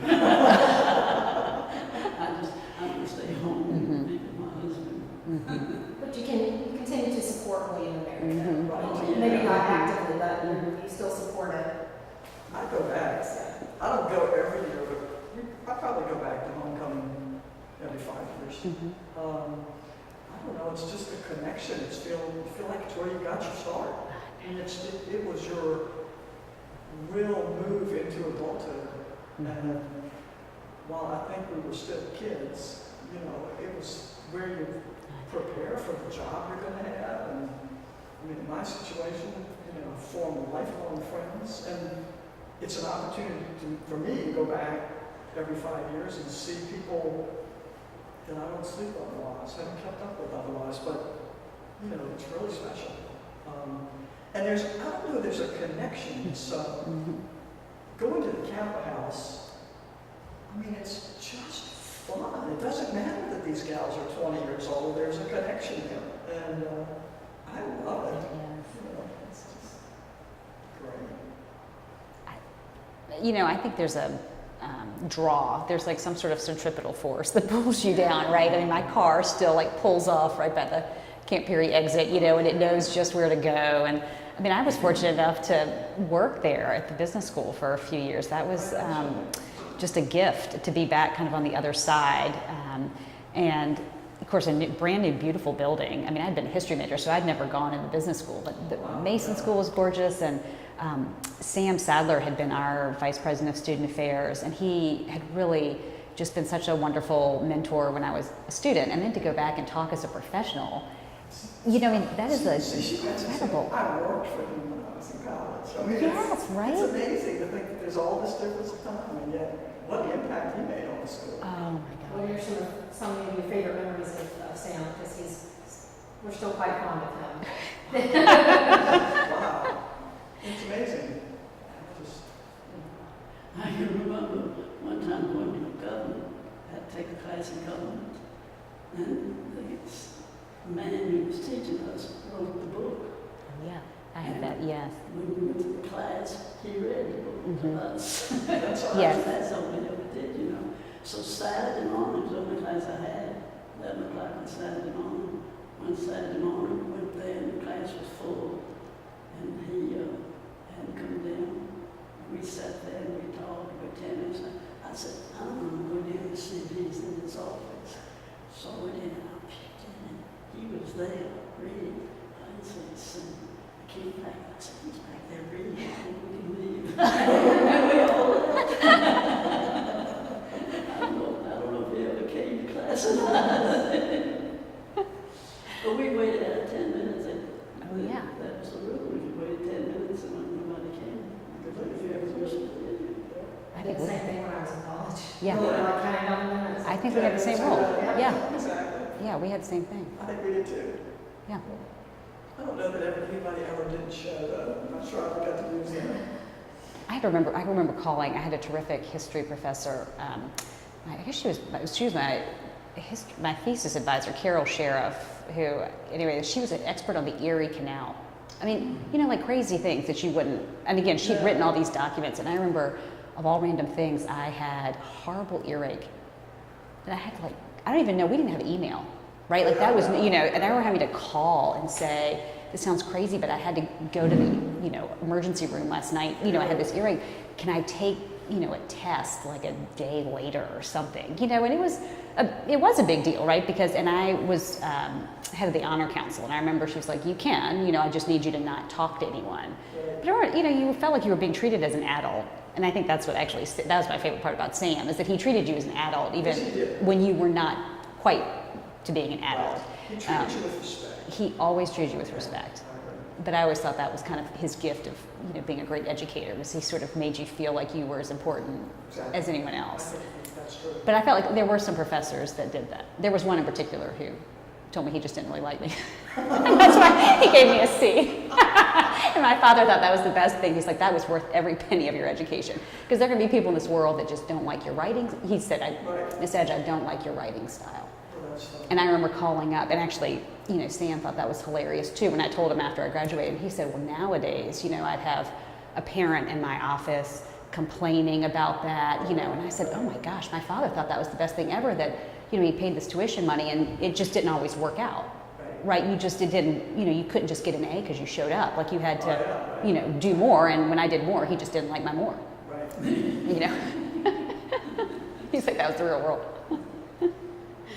I'm going to stay home and be with my husband.
But you continue to support William and Mary, though.
Oh, yeah.
Maybe not actively, but you still support it.
I go back. I don't go every year, but I probably go back to homecoming every 5 years. I don't know, it's just a connection. You feel like it's where you got your start. And it was your real move into adulthood. And while I think we were still kids, you know, it was where you prepare for the job you're going to have. And I mean, in my situation, you know, form lifelong friends. And it's an opportunity for me to go back every 5 years and see people that I don't sleep otherwise, haven't kept up with otherwise. But, you know, it's really special. And I don't know, there's a connection. It's going to the Kappa house. I mean, it's just fun. It doesn't matter that these gals are 20 years old. There's a connection there, and I love it. You know, it's just great.
You know, I think there's a draw. There's like some sort of centripetal force that pulls you down, right? I mean, my car still like pulls off right by the Camp Peary exit, you know, and it knows just where to go. And I mean, I was fortunate enough to work there at the business school for a few years. That was just a gift to be back kind of on the other side. And of course, a brand new, beautiful building. I mean, I'd been a history major, so I'd never gone in the business school, but the Mason School was gorgeous. And Sam Sadler had been our vice president of student affairs, and he had really just been such a wonderful mentor when I was a student. And then to go back and talk as a professional, you know, I mean, that is incredible.
I worked for him when I was in college. I mean,
Yes, right?
It's amazing to think that because all this difference of time, and yet what the impact he made on the school.
Oh my
What
God.
are some of your favorite memories of Sam? Because we're still quite fond of him.
Wow, it's amazing. Just,
I can remember one time going to government, I had to take a class in government, and the man who was teaching us wrote the book.
Yeah, I had that, yes.
When we went to the class, he read the book to us.
that's all.
Yes.
That's all we ever did, you know. So Saturday morning was the only class I had, 11 o'clock on Saturday morning. One Saturday morning, we went there and the class was full, and he hadn't come down. We sat there and we talked for 10 minutes. I said, I'm going to go down and see if he's in his office. So I went in and I peeked in, and he was there reading. I didn't say a thing. I came back. I said, he's back there reading. I can leave. We all left. I don't know if he ever came to class or not. But we waited out 10 minutes. And
Oh, yeah.
That was the rule. If you waited 10 minutes and nobody came, if you ever listened to it.
I
I
think
did the
we,
same thing when I was in college.
Yeah.
Like, kind of government.
I think we had the same rule. Yeah,
Exactly.
yeah, we had the same thing.
I think we did too.
Yeah.
I don't know that anybody ever didn't show though. I'm not sure I ever got to use them.
I remember calling. I had a terrific history professor. I guess she was my thesis advisor, Carol Sheriff, who, anyway, she was an expert on the Erie Canal. I mean, you know, like crazy things that you wouldn't, and again, she'd written all these documents, and I remember, of all random things, I had horrible earache. And I had to I don't even know, we didn't have email, right? Like that was, you know, and I remember having to call and say, this sounds crazy, but I had to go to the, you know, emergency room last night. You know, I had this earache. Can I take, you know, a test like a day later or something? You know, and it was a big deal, right? Because, and I was head of the honor council, and I remember she was like, you can, you know, I just need you to not talk to anyone. But, you know, you felt like you were being treated as an adult. And I think that's what actually, that was my favorite part about Sam, is that he treated you as an adult, even when you were not quite to being an adult.
He treated you with respect.
He always treated you with respect. But I always thought that was kind of his gift of, you know, being a great educator, was he sort of made you feel like you were as important as anyone
I
else.
think that's true.
But I felt like there were some professors that did that. There was one in particular who told me he just didn't really like me. That's why he gave me a C. And my father thought that was the best thing. He's like, that was worth every penny of your education. Because there are going to be people in this world that just don't like your writing. He said, Miss Edge, I don't like your writing style.
Well, that's fine.
And I remember calling up, and actually, you know, Sam thought that was hilarious too. When I told him after I graduated, he said, well, nowadays, you know, I'd have a parent in my office complaining about that, you know, and I said, oh my gosh, my father thought that was the best thing ever, that, you know, he paid this tuition money and it just didn't always work out, right? You just, it didn't, you know, you couldn't just get an A because you showed up. Like you had to, you know, do more, and when I did more, he just didn't like my more,
Right.
you know? He's like, that was the real world.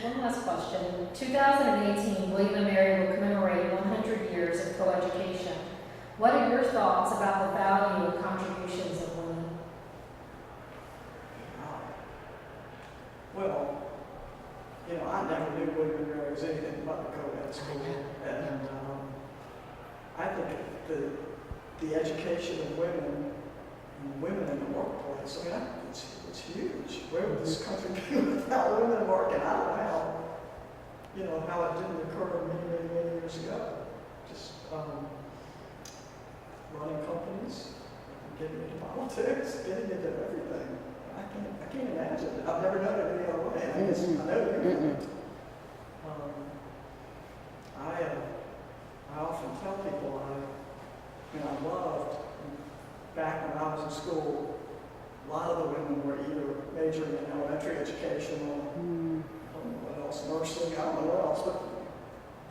One last question. In 2018, W&M Alumnae will commemorate 100 years of coeducation. What are your thoughts about the value and contributions of women?
Well, you know, I never knew William & Mary was anything but the co-ed school. And I think the education of women and women in the workplace, I mean, it's huge. Where would this country be without women working? I don't know how, you know, how it didn't occur many years ago. Just running companies, getting into politics, getting into everything. I can't imagine it. I've never done it any other way. I guess I know you. I often tell people I loved, back when I was in school, a lot of the women were either majoring in elementary education or I don't know what else, nursing, I don't know what else, but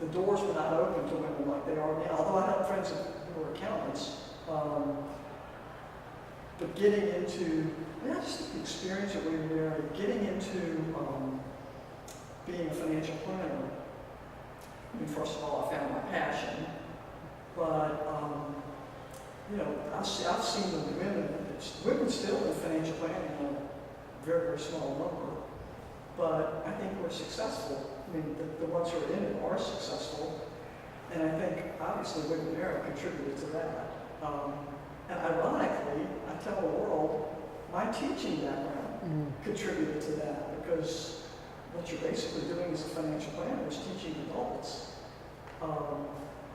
the doors were not open to women like they are now. Although I have friends who were accountants, but getting into, just the experience that we were there, getting into being a financial planner. I mean, first of all, I found my passion, but you know, I've seen the women still in financial planning in a very, very small number, but I think we're successful. I mean, the ones who are in it are successful, and I think obviously W&M contributed to that. And ironically, I tell the world, my teaching background contributed to that, because what you're basically doing as a financial planner is teaching adults.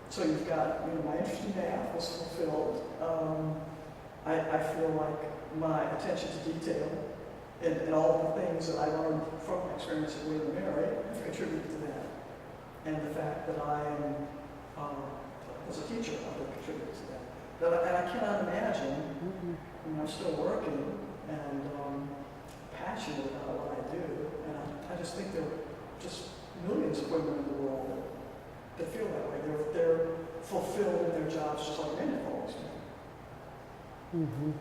So you've got, my interest in math was fulfilled. I feel like my attention to detail and all the things that I learned from my experience at W&M have contributed to that. And the fact that I am, as a teacher, I think contributed to that. And I cannot imagine, I'm still working and passionate about what I do. And I just think there are just millions of women in the world that feel that way. They're fulfilled in their jobs just like men have always been.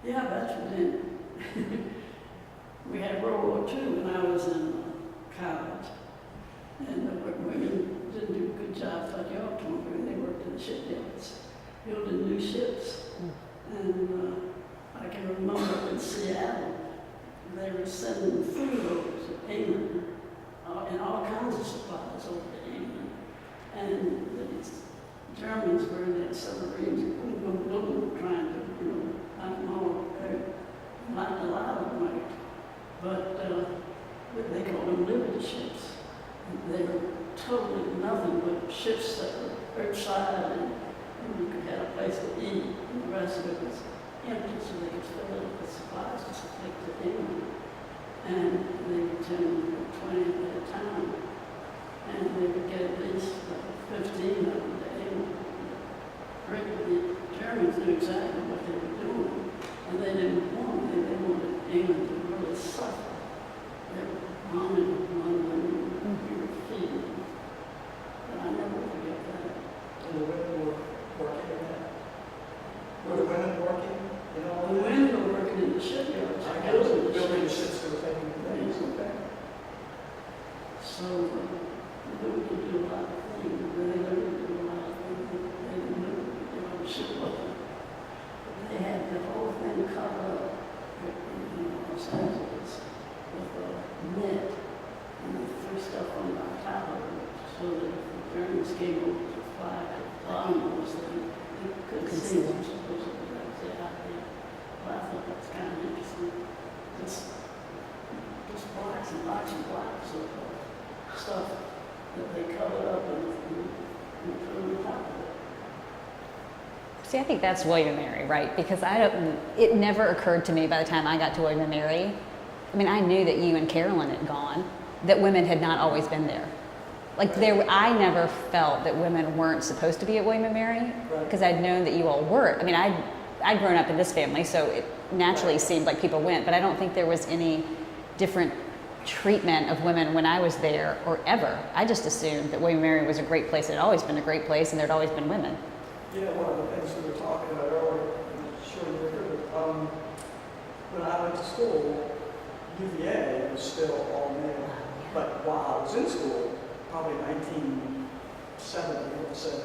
Yeah, that's what did. We had World War II when I was in college, and the women didn't do good jobs like y'all told me. They worked in the shipyards, building new ships. And I can remember in Seattle, they were sending food over to England, and all kinds of supplies over to England. And these Germans were in their submarines, trying to, I don't know, not a lot of them, but they called them liberty ships. They were totally nothing but ships that were earthside, and you could have a place to eat, and the rest of it was empty, so they could fill it with supplies just to take to England. And they would send 20 at a time, and they would get at least 15 of them to England. The Germans knew exactly what they were doing, and they didn't want it. They wanted England to really suffer. They were bombing London, we were feeding them. But I never forget that.
And the women were working in that? Were the women working?
The women were working in the shipyards.
I guess building the ships that were taking the things. Okay.
So the women could do a lot of things. They learned to do a lot of things. They didn't know the ship wasn't. They had the whole thing covered up in Los Angeles with a net, and they threw stuff on top of it so that if the Germans came over to fly the bombs, they couldn't see them. Supposedly that was it out there. But I thought that's kind of interesting. Just blocks and blocks and blocks of stuff that they covered up and threw on top of it.
See, I think that's William & Mary, right? Because it never occurred to me by the time I got to William & Mary. I mean, I knew that you and Carolyn had gone, that women had not always been there. I never felt that women weren't supposed to be at William & Mary, because I'd known that you all were. I mean, I'd grown up in this family, so it naturally seemed like people went, but I don't think there was any different treatment of women when I was there or ever. I just assumed that William & Mary was a great place. It had always been a great place, and there'd always been women.
One of the things we were talking about earlier, I'm sure you heard it, when I went to school, UVA was still all male. But while I was in school, probably 1970, let's say,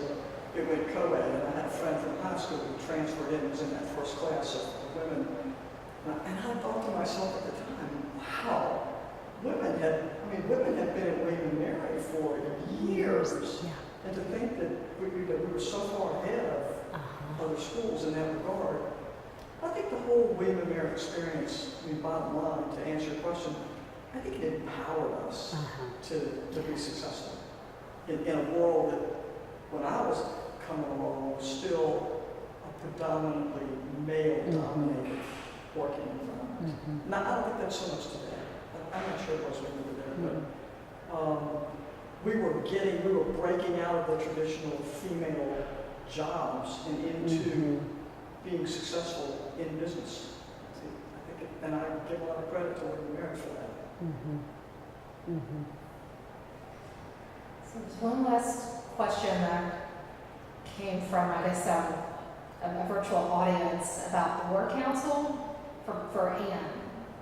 it went co-ed, and I had a friend from high school who transferred in, was in that first class of women. And I thought to myself at the time, wow, women had been at William & Mary for years.
Yeah.
And to think that we were so far ahead of other schools in that regard, I think the whole William & Mary experience, bottom line, to answer your question, I think it empowered us to be successful in a world that, when I was coming along, was still a predominantly male-dominated working environment. Now, I don't think that's so much today. I'm not sure it was when we were there, but we were breaking out of the traditional female jobs and into being successful in business. I think and I give a lot of credit to William & Mary for that.
So there's one last question that came from, I guess, a virtual audience about the War Council for Anne.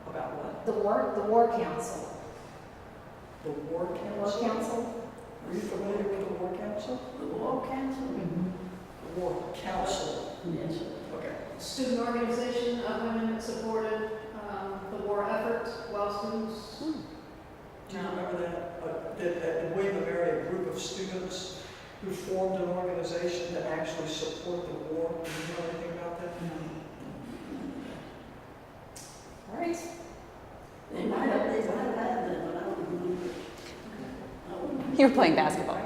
About what?
The War Council.
The War Council?
War Council?
Are you familiar with the War Council?
The War Council?
The War Council.
Yes.
Okay.
Student organization of women that supported the war effort while students.
Do you remember that? At William & Mary, a group of students who formed an organization to actually support the war. Do you know anything about that?
You were playing basketball.